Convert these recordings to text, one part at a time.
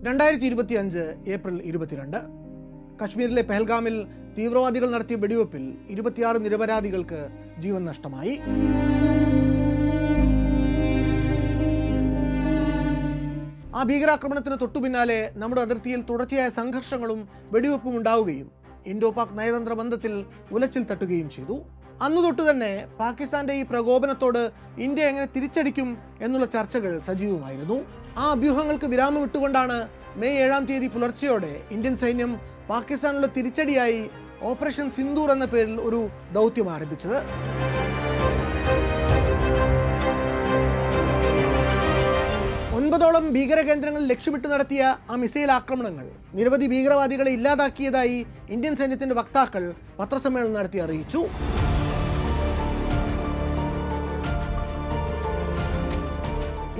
2025 April 22 കശ്മീരിലെ പെഹൽഗാമിൽ തീവ്രവാദികൾ നടത്തിയ വെടിവെപ്പിൽ 26 നിരപരാധികൾക്ക് ജീവൻ നഷ്ടമായി. ആ ഭീകരാക്രമണത്തിന് തൊട്ടുപിന്നാലെ നമ്മുടെ അതിർത്തിയിൽ തുടർച്ചയായ സംഘർഷങ്ങളും വെടിവെപ്പും ഉണ്ടാവുകയും ഇൻഡോ പാക് നയതന്ത്ര ബന്ധത്തിൽ ഉലച്ചിൽ തട്ടുകയും ചെയ്തു. അന്നു തൊട്ടു തന്നെ പാകിസ്ഥാന്റെ ഈ പ്രകോപനത്തോട് ഇന്ത്യ എങ്ങനെ തിരിച്ചടിക്കും എന്നുള്ള ചർച്ചകൾ സജീവമായിരുന്നു. ആ അഭ്യൂഹങ്ങൾക്ക് വിരാമം ഇട്ടുകൊണ്ടാണ് മെയ് 7 പുലർച്ചെയോടെ ഇന്ത്യൻ സൈന്യം പാകിസ്ഥാനുള്ള തിരിച്ചടിയായി ഓപ്പറേഷൻ സിന്ദൂർ എന്ന പേരിൽ ഒരു ദൗത്യം ആരംഭിച്ചത്. ഒൻപതോളം ഭീകര കേന്ദ്രങ്ങൾ ലക്ഷ്യമിട്ട് നടത്തിയ ആ മിസൈൽ ആക്രമണങ്ങൾ നിരവധി ഭീകരവാദികളെ ഇല്ലാതാക്കിയതായി ഇന്ത്യൻ സൈന്യത്തിന്റെ വക്താക്കൾ പത്രസമ്മേളനം നടത്തി അറിയിച്ചു.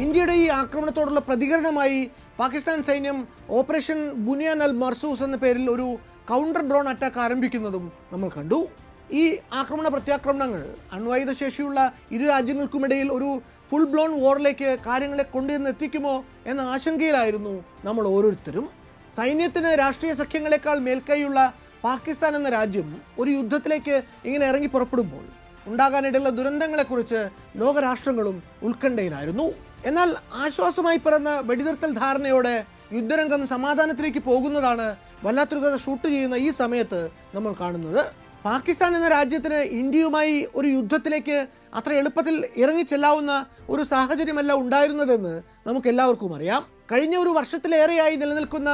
ഇന്ത്യയുടെ ഈ ആക്രമണത്തോടുള്ള പ്രതികരണമായി പാകിസ്ഥാൻ സൈന്യം ഓപ്പറേഷൻ ബുനിയാൻ അൽ മർസൂസ് എന്ന പേരിൽ ഒരു കൗണ്ടർ ഡ്രോൺ അറ്റാക്ക് ആരംഭിക്കുന്നതും നമ്മൾ കണ്ടു. ഈ ആക്രമണ പ്രത്യാക്രമണങ്ങൾ അണ്വായുധ ശേഷിയുള്ള ഇരു രാജ്യങ്ങൾക്കുമിടയിൽ ഒരു ഫുൾ ബ്ലോൺ വാറിലേക്ക് കാര്യങ്ങളെ കൊണ്ടുവന്ന് എത്തിക്കുമോ എന്ന ആശങ്കയിലായിരുന്നു നമ്മൾ ഓരോരുത്തരും. സൈന്യത്തിന് രാഷ്ട്രീയ സഖ്യങ്ങളെക്കാൾ മേൽക്കൈയുള്ള പാകിസ്ഥാൻ എന്ന രാജ്യം ഒരു യുദ്ധത്തിലേക്ക് ഇങ്ങനെ ഇറങ്ങി പുറപ്പെടുമ്പോൾ ഉണ്ടാകാനിടയുള്ള ദുരന്തങ്ങളെക്കുറിച്ച് ലോകരാഷ്ട്രങ്ങളും ഉത്കണ്ഠയിലായിരുന്നു. എന്നാൽ ആശ്വാസമായി പിറന്ന വെടിനിർത്തൽ ധാരണയോടെ യുദ്ധരംഗം സമാധാനത്തിലേക്ക് പോകുന്നതാണ് വല്ലാത്തൊരു കഥ ഷൂട്ട് ചെയ്യുന്ന ഈ സമയത്ത് നമ്മൾ കാണുന്നത്. പാകിസ്ഥാൻ എന്ന രാജ്യത്തിന് ഇന്ത്യയുമായി ഒരു യുദ്ധത്തിലേക്ക് അത്ര എളുപ്പത്തിൽ ഇറങ്ങിച്ചെല്ലാവുന്ന ഒരു സാഹചര്യമല്ല ഉണ്ടായിരുന്നതെന്ന് നമുക്ക് എല്ലാവർക്കും അറിയാം. കഴിഞ്ഞ ഒരു വർഷത്തിലേറെയായി നിലനിൽക്കുന്ന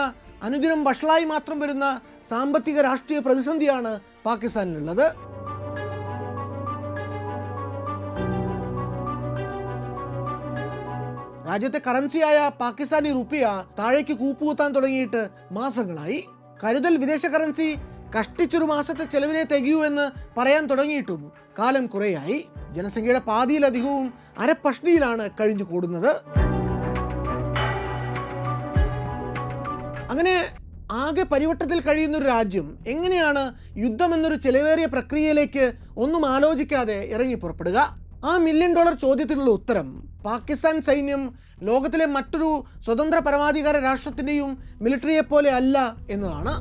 അനുദിനം വഷളായി മാത്രം വരുന്ന സാമ്പത്തിക രാഷ്ട്രീയ പ്രതിസന്ധിയാണ് പാകിസ്ഥാനിലുള്ളത്. രാജ്യത്തെ കറൻസിയായ പാകിസ്ഥാനി റുപ്പിയ താഴേക്ക് കൂപ്പുകുത്താൻ തുടങ്ങിയിട്ട് മാസങ്ങളായി. കരുതൽ വിദേശ കറൻസി കഷ്ടിച്ചൊരു മാസത്തെ ചെലവിനെ തികയൂ എന്ന് പറയാൻ തുടങ്ങിയിട്ടും കാലം കുറേയായി. ജനസംഖ്യയുടെ പാതിയിലധികവും അരപ്പഷ്ണിയിലാണ് കഴിഞ്ഞു കൂടുന്നത്. അങ്ങനെ ആകെ പരിവട്ടത്തിൽ കഴിയുന്ന ഒരു രാജ്യം എങ്ങനെയാണ് യുദ്ധം എന്നൊരു ചെലവേറിയ പ്രക്രിയയിലേക്ക് ഒന്നും ആലോചിക്കാതെ ഇറങ്ങി പുറപ്പെടുക? ആ $1 മില്യൺ ചോദ്യത്തിനുള്ള ഉത്തരം പാകിസ്ഥാൻ സൈന്യം ലോകത്തിലെ മറ്റൊരു സ്വതന്ത്ര പരമാധികാര രാഷ്ട്രത്തിൻ്റെയും മിലിറ്ററിയെ പോലെ അല്ല എന്നതാണ്.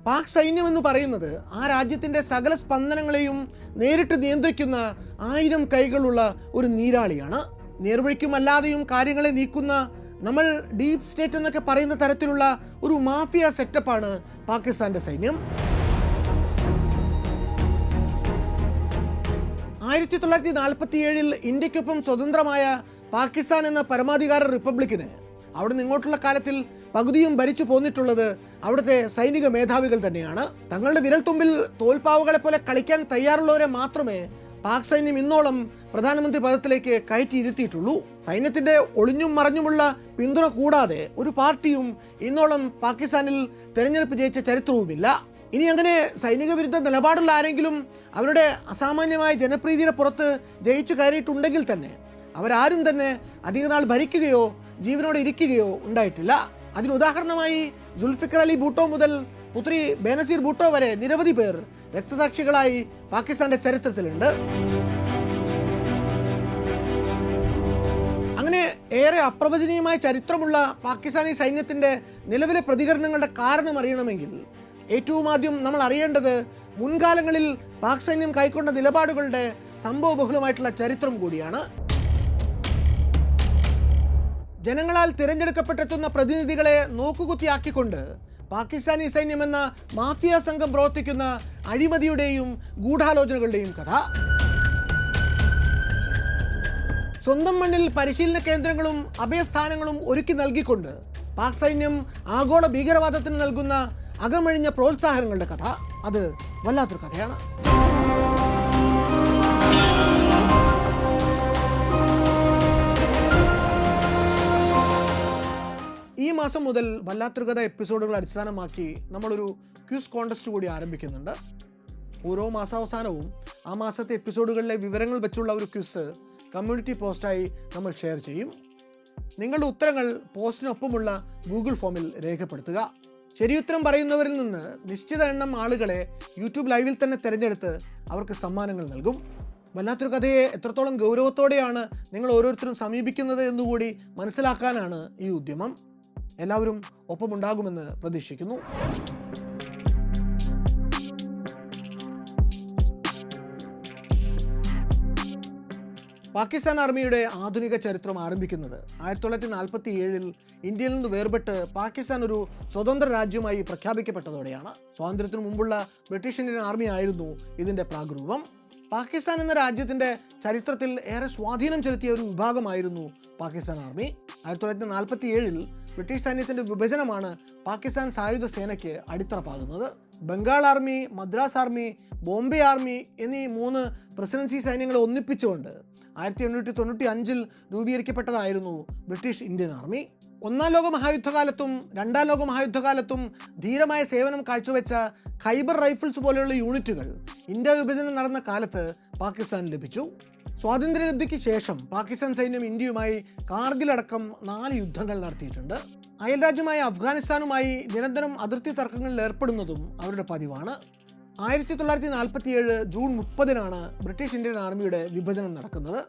പാക് സൈന്യം എന്ന് പറയുന്നത് ആ രാജ്യത്തിൻ്റെ സകല സ്പന്ദനങ്ങളെയും നേരിട്ട് നിയന്ത്രിക്കുന്ന 1000 കൈകളുള്ള ഒരു നീരാളിയാണ്. നേർവഴിക്കുമല്ലാതെയും കാര്യങ്ങളെ നീക്കുന്ന നമ്മൾ ഡീപ് സ്റ്റേറ്റ് എന്നൊക്കെ പറയുന്ന തരത്തിലുള്ള ഒരു മാഫിയ സെറ്റപ്പാണ് പാകിസ്ഥാന്റെ സൈന്യം. 1947 ഇന്ത്യക്കൊപ്പം സ്വതന്ത്രമായ പാകിസ്ഥാൻ എന്ന പരമാധികാര റിപ്പബ്ലിക്കിന് അവിടെ നിങ്ങോട്ടുള്ള കാലത്തിൽ പകുതിയും ഭരിച്ചു പോന്നിട്ടുള്ളത് അവിടുത്തെ സൈനിക മേധാവികൾ തന്നെയാണ്. തങ്ങളുടെ വിരൽത്തുമ്പിൽ തോൽപ്പാവുകളെ പോലെ കളിക്കാൻ തയ്യാറുള്ളവരെ മാത്രമേ പാക് സൈന്യം ഇന്നോളം പ്രധാനമന്ത്രി പദത്തിലേക്ക് കയറ്റിയിരുത്തിയിട്ടുള്ളൂ. സൈന്യത്തിന്റെ ഒളിഞ്ഞും മറഞ്ഞുമുള്ള പിന്തുണ കൂടാതെ ഒരു പാർട്ടിയും ഇന്നോളം പാകിസ്ഥാനിൽ തെരഞ്ഞെടുപ്പ് ജയിച്ച ചരിത്രവുമില്ല. ഇനി അങ്ങനെ സൈനിക വിരുദ്ധ നിലപാടുള്ള ആരെങ്കിലും അവരുടെ അസാമാന്യമായ ജനപ്രീതിയുടെ പുറത്ത് ജയിച്ചു കയറിയിട്ടുണ്ടെങ്കിൽ തന്നെ അവരാരും തന്നെ അധികനാൾ ഭരിക്കുകയോ ജീവനോടെ ഇരിക്കുകയോ ഉണ്ടായിട്ടില്ല. അതിനുദാഹരണമായി സുൽഫിക്കർ അലി ഭൂട്ടോ മുതൽ പുത്രി ബേനസീർ ഭൂട്ടോ വരെ നിരവധി പേർ രക്തസാക്ഷികളായി പാകിസ്ഥാന്റെ ചരിത്രത്തിലുണ്ട്. അങ്ങനെ ഏറെ അപ്രവചനീയമായ ചരിത്രമുള്ള പാകിസ്ഥാനി സൈന്യത്തിന്റെ നിലവിലെ പ്രതികരണങ്ങളുടെ കാരണം അറിയണമെങ്കിൽ ഏറ്റവും ആദ്യം നമ്മൾ അറിയേണ്ടത് മുൻകാലങ്ങളിൽ പാക് സൈന്യം കൈക്കൊണ്ട നിലപാടുകളുടെ സംഭവബഹുലമായിട്ടുള്ള ചരിത്രം കൂടിയാണ്. ജനങ്ങളാൽ തിരഞ്ഞെടുക്കപ്പെട്ടെത്തുന്ന പ്രതിനിധികളെ നോക്കുകുത്തിയാക്കിക്കൊണ്ട് പാകിസ്ഥാനി സൈന്യം എന്ന മാഫിയ സംഘം പ്രവർത്തിക്കുന്ന അഴിമതിയുടെയും ഗൂഢാലോചനകളുടെയും കഥ. സ്വന്തം മണ്ണിൽ പരിശീലന കേന്ദ്രങ്ങളും അഭയസ്ഥാനങ്ങളും ഒരുക്കി നൽകിക്കൊണ്ട് പാക് സൈന്യം ആഗോള ഭീകരവാദത്തിന് നൽകുന്ന അകമഴിഞ്ഞ പ്രോത്സാഹനങ്ങളുടെ കഥ. അത് വല്ലാത്തൊരു കഥയാണ്. ഈ മാസം മുതൽ വല്ലാത്തൊരു കഥ എപ്പിസോഡുകൾ അടിസ്ഥാനമാക്കി നമ്മളൊരു ക്വിസ് കോൺടെസ്റ്റ് കൂടി ആരംഭിക്കുന്നുണ്ട്. ഓരോ മാസാവസാനവും ആ മാസത്തെ എപ്പിസോഡുകളിലെ വിവരങ്ങൾ വെച്ചുള്ള ഒരു ക്വിസ് കമ്മ്യൂണിറ്റി പോസ്റ്റായി നമ്മൾ ഷെയർ ചെയ്യും. നിങ്ങളുടെ ഉത്തരങ്ങൾ പോസ്റ്റിനൊപ്പമുള്ള ഗൂഗിൾ ഫോമിൽ രേഖപ്പെടുത്തുക. ശരിയുത്തരം പറയുന്നവരിൽ നിന്ന് നിശ്ചിത എണ്ണം ആളുകളെ യൂട്യൂബ് ലൈവിൽ തന്നെ തിരഞ്ഞെടുത്ത് അവർക്ക് സമ്മാനങ്ങൾ നൽകും. വല്ലാത്തൊരു കഥയെ എത്രത്തോളം ഗൗരവത്തോടെയാണ് നിങ്ങൾ ഓരോരുത്തരും സമീപിക്കുന്നത് എന്നുകൂടി മനസ്സിലാക്കാനാണ് ഈ ഉദ്യമം. എല്ലാവരും ഒപ്പമുണ്ടാകുമെന്ന് പ്രതീക്ഷിക്കുന്നു. പാകിസ്ഥാൻ ആർമിയുടെ ആധുനിക ചരിത്രം ആരംഭിക്കുന്നത് 1947 ഇന്ത്യയിൽ നിന്ന് വേർപെട്ട് പാകിസ്ഥാൻ ഒരു സ്വതന്ത്ര രാജ്യമായി പ്രഖ്യാപിക്കപ്പെട്ടതോടെയാണ്. സ്വാതന്ത്ര്യത്തിനു മുമ്പുള്ള ബ്രിട്ടീഷ് ഇന്ത്യൻ ആർമി ആയിരുന്നു ഇതിൻ്റെ പ്രാഗ്രൂപം. പാകിസ്ഥാൻ എന്ന രാജ്യത്തിൻ്റെ ചരിത്രത്തിൽ ഏറെ സ്വാധീനം ചെലുത്തിയ ഒരു വിഭാഗമായിരുന്നു പാകിസ്ഥാൻ ആർമി. 1947 ബ്രിട്ടീഷ് സൈന്യത്തിൻ്റെ വിഭജനമാണ് പാകിസ്ഥാൻ സായുധ സേനയ്ക്ക് അടിത്തറ പാകുന്നത്. Bengal army, Madras army, Bombay army എന്നീ 3 പ്രസിഡൻസി സൈന്യങ്ങളെ ഒന്നിപ്പിച്ചുകൊണ്ട് 1895 രൂപീകരിക്കപ്പെട്ടതായിരുന്നു ബ്രിട്ടീഷ് ഇന്ത്യൻ ആർമി. ഒന്നാം ലോക മഹായുദ്ധകാലത്തും രണ്ടാം ലോക മഹായുദ്ധകാലത്തും ധീരമായ സേവനം കാഴ്ചവെച്ച ഖൈബർ റൈഫിൾസ് പോലെയുള്ള യൂണിറ്റുകൾ ഇന്ത്യ വിഭജനം നടന്ന കാലത്ത് പാകിസ്ഥാന് ലഭിച്ചു. സ്വാതന്ത്ര്യലബ്ധിക്ക് ശേഷം പാകിസ്ഥാൻ സൈന്യം ഇന്ത്യയുമായി കാർഗിൽ അടക്കം 4 യുദ്ധങ്ങൾ നടത്തിയിട്ടുണ്ട്. അയൽരാജ്യമായ അഫ്ഗാനിസ്ഥാനുമായി നിരന്തരം അതിർത്തി തർക്കങ്ങളിൽ ഏർപ്പെടുന്നതും അവരുടെ പതിവാണ്. 1947 ജൂൺ 30 ബ്രിട്ടീഷ് ഇന്ത്യൻ ആർമിയുടെ വിഭജനം നടക്കുന്നത്.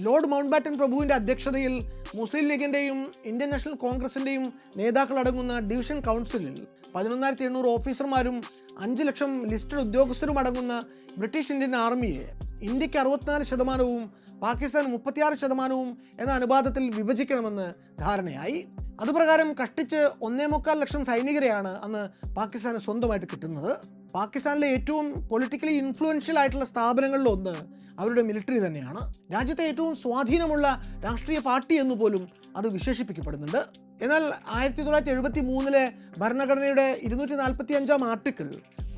ലോർഡ് മൗണ്ട് ബാറ്റൻ പ്രഭുവിൻ്റെ അധ്യക്ഷതയിൽ മുസ്ലിം ലീഗിൻ്റെയും ഇന്ത്യൻ നാഷണൽ കോൺഗ്രസിൻ്റെയും നേതാക്കളടങ്ങുന്ന ഡിവിഷൻ കൗൺസിലിൽ 11,800 ഓഫീസർമാരും 5 ലക്ഷം ലിസ്റ്റഡ് ഉദ്യോഗസ്ഥരും അടങ്ങുന്ന ബ്രിട്ടീഷ് ഇന്ത്യൻ ആർമിയെ ഇന്ത്യക്ക് 64%, പാകിസ്ഥാൻ 36% എന്ന അനുപാതത്തിൽ വിഭജിക്കണമെന്ന് ധാരണയായി. അതുപ്രകാരം കഷ്ടിച്ച് 1.25 ലക്ഷം സൈനികരെയാണ് അന്ന് പാകിസ്ഥാന് സ്വന്തമായിട്ട് കിട്ടുന്നത്. പാകിസ്ഥാനിലെ ഏറ്റവും പൊളിറ്റിക്കലി ഇൻഫ്ലുവൻഷ്യൽ ആയിട്ടുള്ള സ്ഥാപനങ്ങളിലൊന്ന് അവരുടെ മിലിറ്ററി തന്നെയാണ്. രാജ്യത്തെ ഏറ്റവും സ്വാധീനമുള്ള രാഷ്ട്രീയ പാർട്ടി എന്നുപോലും അത് വിശേഷിപ്പിക്കപ്പെടുന്നുണ്ട്. എന്നാൽ 1973 ഭരണഘടനയുടെ 245 ആർട്ടിക്കിൾ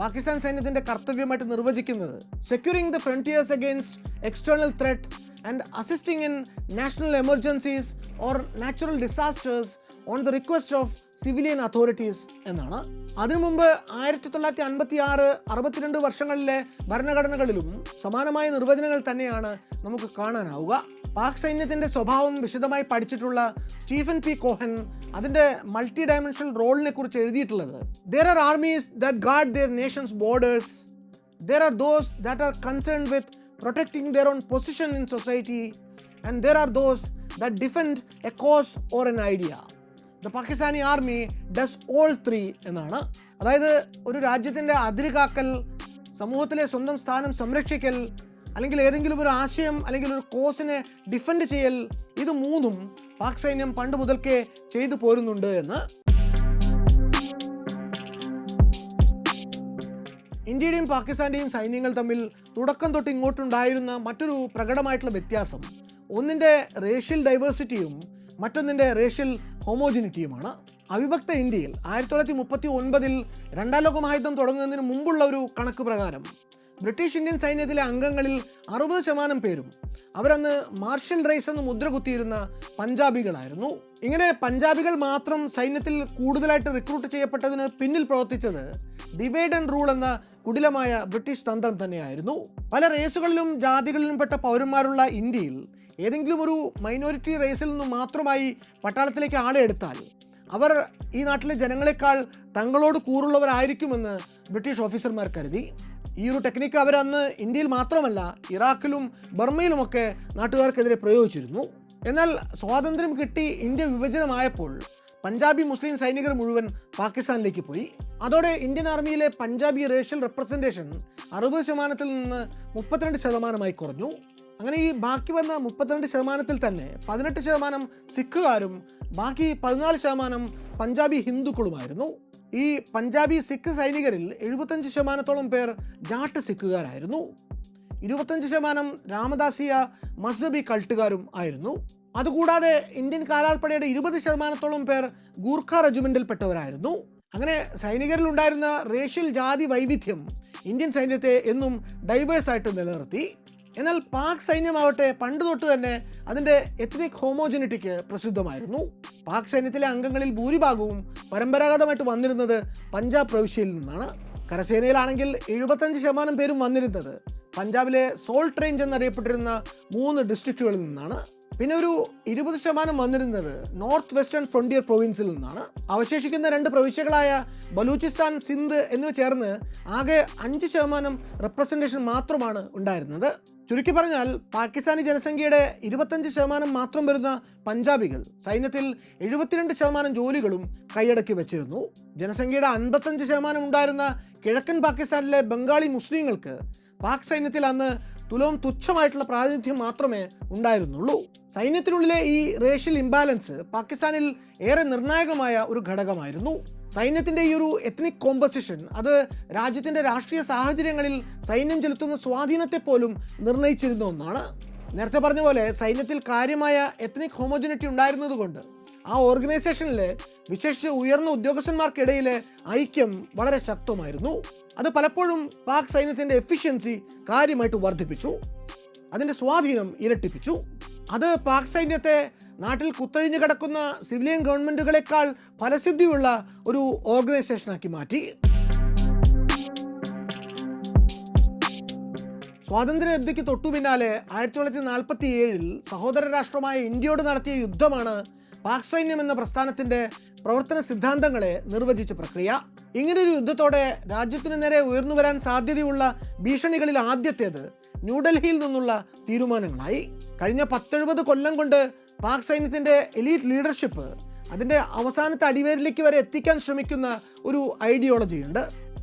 പാകിസ്ഥാൻ സൈന്യത്തിൻ്റെ കർത്തവ്യമായിട്ട് നിർവചിക്കുന്നത് securing the frontiers against external threat and assisting in national emergencies or natural disasters on the request of civilian authorities എന്നാണ്. അതിനു മുമ്പ് 1956, 62 വർഷങ്ങളിലെ ഭരണഘടനകളിലും സമാനമായ നിർവചനങ്ങൾ തന്നെയാണ് നമുക്ക് കാണാനാവുക. പാക് സൈന്യത്തിൻ്റെ സ്വഭാവം വിശദമായി പഠിച്ചിട്ടുള്ള സ്റ്റീഫൻ പി കോഹൻ അതിൻ്റെ മൾട്ടി ഡയമെൻഷണൽ റോളിനെ കുറിച്ച് എഴുതിയിട്ടുള്ളത് there are armies that guard their nation's borders, there are those that are concerned with protecting their own position in society, and there are those that defend a cause or an idea. The Pakistani army does all three എന്നാണ്. അതായത് ഒരു രാജ്യത്തിൻ്റെ അതിര് കാക്കൽ, സമൂഹത്തിലെ സ്വന്തം സ്ഥാനം സംരക്ഷിക്കൽ, അല്ലെങ്കിൽ ഏതെങ്കിലും ഒരു ആശയം അല്ലെങ്കിൽ ഒരു കോസിനെ ഡിഫെൻഡ് ചെയ്യൽ, ഇത് 3ഉം പാക് സൈന്യം പണ്ട് മുതൽക്കേ ചെയ്തു പോരുന്നുണ്ട് എന്ന്. ഇന്ത്യയുടെയും പാകിസ്ഥാൻ്റെയും സൈന്യങ്ങൾ തമ്മിൽ തുടക്കം തൊട്ട് ഇങ്ങോട്ടുണ്ടായിരുന്ന മറ്റൊരു പ്രകടമായിട്ടുള്ള വ്യത്യാസം ഒന്നിൻ്റെ റേഷ്യൽ ഡൈവേഴ്സിറ്റിയും മറ്റൊന്നിൻ്റെ റേഷ്യൽ ഹോമോജിനിറ്റിയുമാണ്. അവിഭക്ത ഇന്ത്യയിൽ 1939 രണ്ടാം ലോക മഹായുദ്ധം തുടങ്ങുന്നതിന് മുമ്പുള്ള ഒരു കണക്ക് പ്രകാരം ബ്രിട്ടീഷ് ഇന്ത്യൻ സൈന്യത്തിലെ അംഗങ്ങളിൽ 60% പേരും അവരന്ന് മാർഷൽ റേസ് എന്ന് മുദ്ര കുത്തിയിരുന്ന പഞ്ചാബികളായിരുന്നു. ഇങ്ങനെ പഞ്ചാബികൾ മാത്രം സൈന്യത്തിൽ കൂടുതലായിട്ട് റിക്രൂട്ട് ചെയ്യപ്പെട്ടതിന് പിന്നിൽ പ്രവർത്തിച്ചത് ഡിവൈഡ് ആൻഡ് റൂൾ എന്ന കുടിലമായ ബ്രിട്ടീഷ് തന്ത്രം തന്നെയായിരുന്നു. പല റേസുകളിലും ജാതികളിലും പെട്ട പൗരന്മാരുള്ള ഇന്ത്യയിൽ ഏതെങ്കിലും ഒരു മൈനോറിറ്റി റേസിൽ നിന്ന് മാത്രമായി പട്ടാളത്തിലേക്ക് ആളെ എടുത്താൽ അവർ ഈ നാട്ടിലെ ജനങ്ങളെക്കാൾ തങ്ങളോട് കൂറുള്ളവരായിരിക്കുമെന്ന് ബ്രിട്ടീഷ് ഓഫീസർമാർ കരുതി. ഈ ഒരു ടെക്നിക്ക് അവരന്ന് ഇന്ത്യയിൽ മാത്രമല്ല ഇറാഖിലും ബർമയിലുമൊക്കെ നാട്ടുകാർക്കെതിരെ പ്രയോഗിച്ചിരുന്നു. എന്നാൽ സ്വാതന്ത്ര്യം കിട്ടി ഇന്ത്യ വിഭജനമായപ്പോൾ പഞ്ചാബി മുസ്ലിം സൈനികർ മുഴുവൻ പാകിസ്ഥാനിലേക്ക് പോയി. അതോടെ ഇന്ത്യൻ ആർമിയിലെ പഞ്ചാബി റേഷ്യൽ റെപ്രസെൻറ്റേഷൻ 60% നിന്ന് 32% കുറഞ്ഞു. അങ്ങനെ ഈ ബാക്കി വന്ന 32% തന്നെ 18% സിഖുകാരും ബാക്കി 14% പഞ്ചാബി ഹിന്ദുക്കളുമായിരുന്നു. ഈ പഞ്ചാബി സിഖ് സൈനികരിൽ 75% പേർ ജാട്ട് സിഖുകാരായിരുന്നു. 25% രാമദാസിയ മസ്ഹബി കൾട്ടുകാരും ആയിരുന്നു. അതുകൂടാതെ ഇന്ത്യൻ കാലാൾപ്പടയുടെ 20% പേർ ഗൂർഖ റെജിമെൻറ്റിൽപ്പെട്ടവരായിരുന്നു. അങ്ങനെ സൈനികരിൽ ഉണ്ടായിരുന്ന റേഷ്യൽ ജാതി വൈവിധ്യം ഇന്ത്യൻ സൈന്യത്തെ എന്നും ഡൈവേഴ്സായിട്ട് നിലനിർത്തി. എന്നാൽ പാക് സൈന്യമാവട്ടെ പണ്ട് തൊട്ട് തന്നെ അതിൻ്റെ എത്നിക് ഹോമോജിനിറ്റിക്ക് പ്രസിദ്ധമായിരുന്നു. പാക് സൈന്യത്തിലെ അംഗങ്ങളിൽ ഭൂരിഭാഗവും പരമ്പരാഗതമായിട്ട് വന്നിരുന്നത് പഞ്ചാബ് പ്രവിശ്യയിൽ നിന്നാണ്. കരസേനയിലാണെങ്കിൽ 75% പേരും വന്നിരുന്നത് പഞ്ചാബിലെ സോൾട്ട് റേഞ്ച് എന്നറിയപ്പെട്ടിരുന്ന 3 ഡിസ്ട്രിക്റ്റുകളിൽ നിന്നാണ്. പിന്നെ ഒരു 20% വന്നിരുന്നത് നോർത്ത് വെസ്റ്റേൺ ഫ്രോണ്ടിയർ പ്രൊവിൻസിൽ നിന്നാണ്. അവശേഷിക്കുന്ന 2 പ്രവിശ്യകളായ ബലൂചിസ്ഥാൻ, സിന്ധ് എന്നിവ ചേർന്ന് ആകെ 5% റെപ്രസെൻറ്റേഷൻ മാത്രമാണ് ഉണ്ടായിരുന്നത്. ചുരുക്കി പറഞ്ഞാൽ പാകിസ്ഥാനി ജനസംഖ്യയുടെ 25% മാത്രം വരുന്ന പഞ്ചാബികൾ സൈന്യത്തിൽ 72% ജോലികളും കൈയടക്കി വെച്ചിരുന്നു. ജനസംഖ്യയുടെ 55% ഉണ്ടായിരുന്ന കിഴക്കൻ പാകിസ്ഥാനിലെ ബംഗാളി മുസ്ലിങ്ങൾക്ക് പാക് സൈന്യത്തിൽ അന്ന് തുലവും തുച്ഛമായിട്ടുള്ള പ്രാതിനിധ്യം മാത്രമേ ഉണ്ടായിരുന്നുള്ളൂ. സൈന്യത്തിനുള്ളിലെ ഈ റേഷ്യൽ ഇംബാലൻസ് പാകിസ്ഥാനിൽ ഏറെ നിർണായകമായ ഒരു ഘടകമായിരുന്നു. സൈന്യത്തിൻ്റെ ഈ ഒരു എത്നിക് കോമ്പസിഷൻ അത് രാജ്യത്തിൻ്റെ രാഷ്ട്രീയ സാഹചര്യങ്ങളിൽ സൈന്യം ചെലുത്തുന്ന സ്വാധീനത്തെ പോലും നിർണയിച്ചിരുന്ന ഒന്നാണ്. നേരത്തെ പറഞ്ഞ പോലെ സൈന്യത്തിൽ കാര്യമായ എത്നിക് ഹോമോജിനിറ്റി ഉണ്ടായിരുന്നതുകൊണ്ട് ആ ഓർഗനൈസേഷനിലെ വിശേഷിച്ച് ഉയർന്ന ഉദ്യോഗസ്ഥന്മാർക്കിടയിലെ ഐക്യം വളരെ ശക്തമായിരുന്നു. അത് പലപ്പോഴും പാക് സൈന്യത്തിൻ്റെ എഫിഷ്യൻസി കാര്യമായിട്ട് വർദ്ധിപ്പിച്ചു, അതിൻ്റെ സ്വാധീനം ഇരട്ടിപ്പിച്ചു. അത് പാക് സൈന്യത്തെ നാട്ടിൽ കുത്തഴിഞ്ഞു കിടക്കുന്ന സിവിലിയൻ ഗവൺമെൻറ്റുകളെക്കാൾ ഫലസിദ്ധിയുള്ള ഒരു ഓർഗനൈസേഷനാക്കി മാറ്റി. സ്വാതന്ത്ര്യലബ്ധിക്ക് തൊട്ടു പിന്നാലെ 1947 സഹോദര രാഷ്ട്രമായ ഇന്ത്യയോട് നടത്തിയ യുദ്ധമാണ് പാക് സൈന്യം എന്ന പ്രസ്ഥാനത്തിൻ്റെ പ്രവർത്തന സിദ്ധാന്തങ്ങളെ നിർവചിച്ച പ്രക്രിയ. ഇങ്ങനൊരു യുദ്ധത്തോടെ രാജ്യത്തിനു നേരെ ഉയർന്നു വരാൻ സാധ്യതയുള്ള ഭീഷണികളിൽ ആദ്യത്തേത് ന്യൂഡൽഹിയിൽ നിന്നുള്ള തീരുമാനങ്ങളായി. കഴിഞ്ഞ 70 കൊല്ലം കൊണ്ട് പാക് സൈന്യത്തിൻ്റെ എലീറ്റ് ലീഡർഷിപ്പ് അതിൻ്റെ അവസാനത്തെ അടിവേരിലേക്ക് വരെ എത്തിക്കാൻ ശ്രമിക്കുന്ന ഒരു ഐഡിയോളജിയുണ്ട്.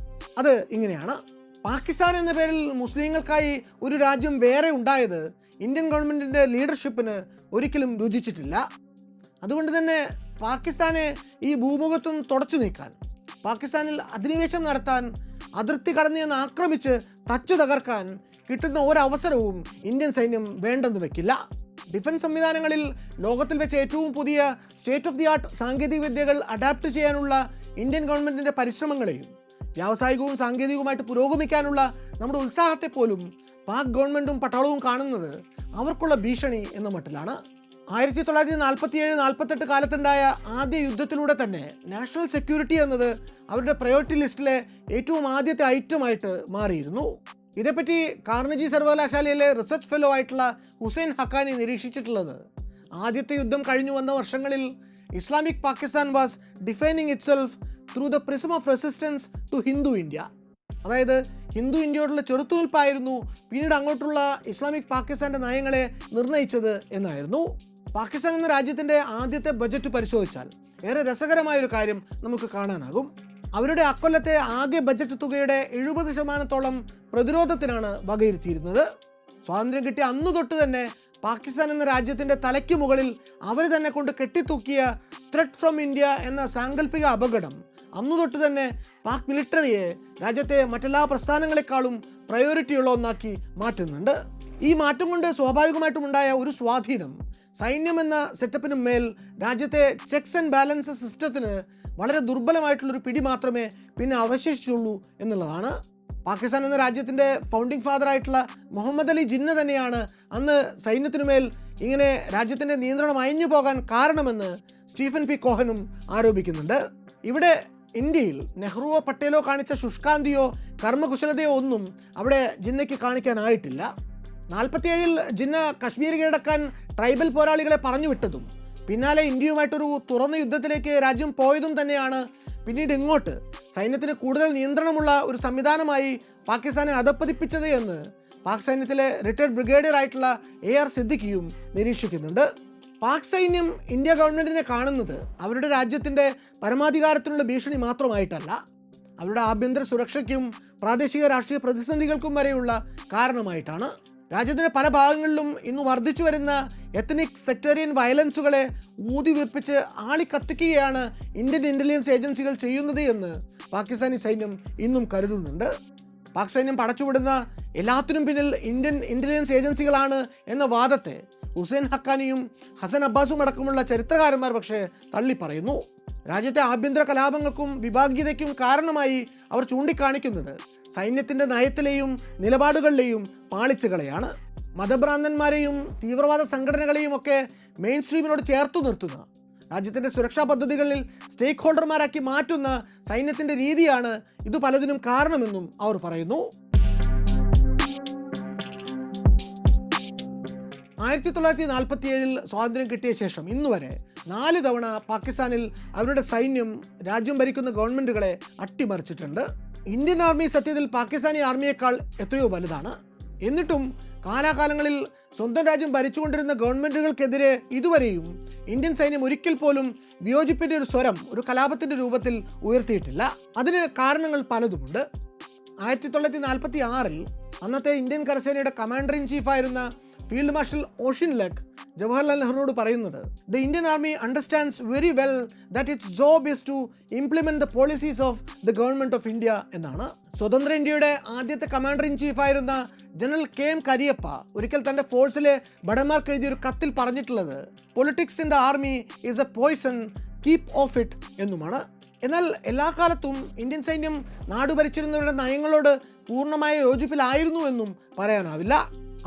അത് ഇങ്ങനെയാണ്: പാകിസ്ഥാൻ എന്ന പേരിൽ മുസ്ലിങ്ങൾക്കായി ഒരു രാജ്യം വേറെ ഉണ്ടായത് ഇന്ത്യൻ ഗവൺമെൻറ്റിൻ്റെ ലീഡർഷിപ്പിന് ഒരിക്കലും രുചിച്ചിട്ടില്ല. അതുകൊണ്ട് തന്നെ പാകിസ്ഥാനെ ഈ ഭൂമുഖത്തു നിന്ന് തുടച്ചു നീക്കാൻ, പാകിസ്ഥാനിൽ അധിനിവേശം നടത്താൻ, അതിർത്തി കടന്നു ചെന്ന് ആക്രമിച്ച് തച്ചു തകർക്കാൻ കിട്ടുന്ന ഒരവസരവും ഇന്ത്യൻ സൈന്യം വേണ്ടെന്ന് വെക്കില്ല. ഡിഫൻസ് സംവിധാനങ്ങളിൽ ലോകത്തിൽ വെച്ച് ഏറ്റവും പുതിയ സ്റ്റേറ്റ് ഓഫ് ദി ആർട്ട് സാങ്കേതിക വിദ്യകൾ അഡാപ്റ്റ് ചെയ്യാനുള്ള ഇന്ത്യൻ ഗവൺമെൻറ്റിൻ്റെ പരിശ്രമങ്ങളെയും വ്യാവസായികവും സാങ്കേതികവുമായിട്ട് പുരോഗമിക്കാനുള്ള നമ്മുടെ ഉത്സാഹത്തെ പോലും പാക് ഗവൺമെൻറ്റും പട്ടാളവും കാണുന്നത് അവർക്കുള്ള ഭീഷണി എന്ന മട്ടിലാണ്. 1947-48 കാലത്തുണ്ടായ ആദ്യ യുദ്ധത്തിലൂടെ തന്നെ നാഷണൽ സെക്യൂരിറ്റി എന്നത് അവരുടെ പ്രയോറിറ്റി ലിസ്റ്റിലെ ഏറ്റവും ആദ്യത്തെ ഐറ്റമായിട്ട് മാറിയിരുന്നു. ഇതേപ്പറ്റി കാർണഗി സർവകലാശാലയിലെ റിസർച്ച് ഫെലോ ആയിട്ടുള്ള ഹുസൈൻ ഹക്കാനി നിരീക്ഷിച്ചിട്ടുള്ളത്, ആദ്യത്തെ യുദ്ധം കഴിഞ്ഞു വന്ന വർഷങ്ങളിൽ Islamic Pakistan was defining it self through the prism of resistance to Hindu India. അതായത് ഹിന്ദു ഇന്ത്യയോടുള്ള ചെറുത്തുനിൽപ്പായിരുന്നു പിന്നീട് അങ്ങോട്ടുള്ള ഇസ്ലാമിക് പാകിസ്ഥാൻ്റെ നയങ്ങളെ നിർണ്ണയിച്ചത് എന്നായിരുന്നു. പാകിസ്ഥാൻ എന്ന രാജ്യത്തിൻ്റെ ആദ്യത്തെ ബജറ്റ് പരിശോധിച്ചാൽ ഏറെ രസകരമായൊരു കാര്യം നമുക്ക് കാണാനാകും. അവരുടെ അക്കൊല്ലത്തെ ആകെ ബജറ്റ് തുകയുടെ 70% പ്രതിരോധത്തിനാണ് വകയിരുത്തിയിരുന്നത്. സ്വാതന്ത്ര്യം കിട്ടിയ അന്നു തൊട്ട് തന്നെ പാകിസ്ഥാൻ എന്ന രാജ്യത്തിൻ്റെ തലയ്ക്ക് മുകളിൽ അവർ തന്നെ കൊണ്ട് കെട്ടിത്തൂക്കിയ ത്രെറ്റ് ഫ്രം ഇന്ത്യ എന്ന സാങ്കല്പിക അപകടം അന്നു തൊട്ട് തന്നെ പാക് മിലിറ്ററിയെ രാജ്യത്തെ മറ്റെല്ലാ പ്രസ്ഥാനങ്ങളെക്കാളും പ്രയോറിറ്റിയുള്ള ഒന്നാക്കി മാറ്റുന്നുണ്ട്. ഈ മാറ്റം കൊണ്ട് സ്വാഭാവികമായിട്ടും ഉണ്ടായ ഒരു സ്വാധീനം സൈന്യം എന്ന സെറ്റപ്പിന് മേൽ രാജ്യത്തെ ചെക്സ് ആൻഡ് ബാലൻസ് സിസ്റ്റത്തിന് വളരെ ദുർബലമായിട്ടുള്ളൊരു പിടി മാത്രമേ പിന്നെ അവശേഷിച്ചുള്ളൂ എന്നുള്ളതാണ്. പാകിസ്ഥാൻ എന്ന രാജ്യത്തിൻ്റെ ഫൗണ്ടിങ് ഫാദറായിട്ടുള്ള മുഹമ്മദ് അലി ജിന്ന തന്നെയാണ് അന്ന് സൈന്യത്തിനുമേൽ ഇങ്ങനെ രാജ്യത്തിൻ്റെ നിയന്ത്രണം അയഞ്ഞു പോകാൻ കാരണമെന്ന് സ്റ്റീഫൻ പി കോഹനും ആരോപിക്കുന്നുണ്ട്. ഇവിടെ ഇന്ത്യയിൽ നെഹ്റുവോ പട്ടേലോ കാണിച്ച ശുഷ്കാന്തിയോ കർമ്മകുശലതയോ ഒന്നും അവിടെ ജിന്നയ്ക്ക് കാണിക്കാനായിട്ടില്ല. 47-ൽ ജിന്ന കശ്മീർ കീഴടക്കാൻ ട്രൈബൽ പോരാളികളെ പറഞ്ഞു വിട്ടതും പിന്നാലെ ഇന്ത്യയുമായിട്ടൊരു തുറന്ന യുദ്ധത്തിലേക്ക് രാജ്യം പോയതും തന്നെയാണ് പിന്നീട് ഇങ്ങോട്ട് സൈന്യത്തിന് കൂടുതൽ നിയന്ത്രണമുള്ള ഒരു സംവിധാനമായി പാകിസ്ഥാനെ അധപ്പതിപ്പിച്ചത് എന്ന് പാക് സൈന്യത്തിലെ റിട്ടയർഡ് ബ്രിഗേഡിയർ ആയിട്ടുള്ള AR സിദ്ദിഖിയും നിരീക്ഷിക്കുന്നുണ്ട്. പാക് സൈന്യം ഇന്ത്യ ഗവൺമെൻറ്റിനെ കാണുന്നത് അവരുടെ രാജ്യത്തിൻ്റെ പരമാധികാരത്തിനുള്ള ഭീഷണി മാത്രമായിട്ടല്ല, അവരുടെ ആഭ്യന്തര സുരക്ഷയ്ക്കും പ്രാദേശിക രാഷ്ട്രീയ പ്രതിസന്ധികൾക്കും വരെയുള്ള കാരണമായിട്ടാണ്. രാജ്യത്തിൻ്റെ പല ഭാഗങ്ങളിലും ഇന്ന് വർദ്ധിച്ചു വരുന്ന എത്നിക് സെക്ടേറിയൻ വയലൻസുകളെ ഊതി വീർപ്പിച്ച് ആളിക്കത്തിക്കുകയാണ് ഇന്ത്യൻ ഇൻ്റലിജൻസ് ഏജൻസികൾ ചെയ്യുന്നത് എന്ന് പാകിസ്ഥാനി സൈന്യം ഇന്നും കരുതുന്നുണ്ട്. പാക് സൈന്യം പടച്ചുവിടുന്ന എല്ലാത്തിനും പിന്നിൽ ഇന്ത്യൻ ഇൻ്റലിജൻസ് ഏജൻസികളാണ് എന്ന വാദത്തെ ഹുസൈൻ ഹക്കാനിയും ഹസൻ അബ്ബാസും അടക്കമുള്ള ചരിത്രകാരന്മാർ പക്ഷേ തള്ളിപ്പറയുന്നു. രാജ്യത്തെ ആഭ്യന്തര കലാപങ്ങൾക്കും വിഭാഗീയതയ്ക്കും കാരണമായി അവർ ചൂണ്ടിക്കാണിക്കുന്നത് സൈന്യത്തിൻ്റെ നയത്തിലെയും നിലപാടുകളിലെയും പാളിച്ചകളെയാണ്. മതഭ്രാന്തന്മാരെയും തീവ്രവാദ സംഘടനകളെയും ഒക്കെ മെയിൻ സ്ട്രീമിനോട് ചേർത്തു നിർത്തുന്ന, രാജ്യത്തിൻ്റെ സുരക്ഷാ പദ്ധതികളിൽ സ്റ്റേക്ക് ഹോൾഡർമാരാക്കി മാറ്റുന്ന സൈന്യത്തിൻ്റെ രീതിയാണ് ഇത് പലതിനും കാരണമെന്നും അവർ പറയുന്നു. 1947 സ്വാതന്ത്ര്യം കിട്ടിയ ശേഷം ഇന്നുവരെ 4 തവണ പാകിസ്ഥാനിൽ അവരുടെ സൈന്യം രാജ്യം ഭരിക്കുന്ന ഗവൺമെൻറ്റുകളെ അട്ടിമറിച്ചിട്ടുണ്ട്. ഇന്ത്യൻ ആർമി സത്യത്തിൽ പാകിസ്ഥാനി ആർമിയേക്കാൾ എത്രയോ വലുതാണ്. എന്നിട്ടും കാലാകാലങ്ങളിൽ സ്വന്തം രാജ്യം ഭരിച്ചുകൊണ്ടിരുന്ന ഗവൺമെൻറ്റുകൾക്കെതിരെ ഇതുവരെയും ഇന്ത്യൻ സൈന്യം ഒരിക്കൽ പോലും വിയോജിപ്പിൻ്റെ ഒരു സ്വരം ഒരു കലാപത്തിൻ്റെ രൂപത്തിൽ ഉയർത്തിയിട്ടില്ല. അതിന് കാരണങ്ങൾ പലതുമുണ്ട്. 1946 അന്നത്തെ ഇന്ത്യൻ കരസേനയുടെ കമാൻഡർ ഇൻ ചീഫായിരുന്ന field marshal Auchinleck Jawaharlal നെഹ്റുവിനോട് പറയുന്നത്, the Indian army understands very well that its job is to implement the policies of the government of India എന്നാണ്. സ്വതന്ത്ര ഇന്ത്യയുടെ ആദ്യത്തെ കമാൻഡർ ഇൻ ചീഫായിരുന്ന ജനറൽ KM കരിയപ്പ ഒരിക്കൽ തൻ്റെ ഫോഴ്സിലെ ഭടന്മാർക്ക് എഴുതിയൊരു കത്തിൽ പറഞ്ഞിട്ടുള്ളത്, politics in the army is a poison, keep off it എന്നുമാണ്. എന്നാൽ എല്ലാ കാലത്തും ഇന്ത്യൻ സൈന്യം നാടുഭരിച്ചിരുന്നവരുടെ നയങ്ങളോട് പൂർണ്ണമായ യോജിപ്പിലായിരുന്നു എന്നും പറയാനാവില്ല.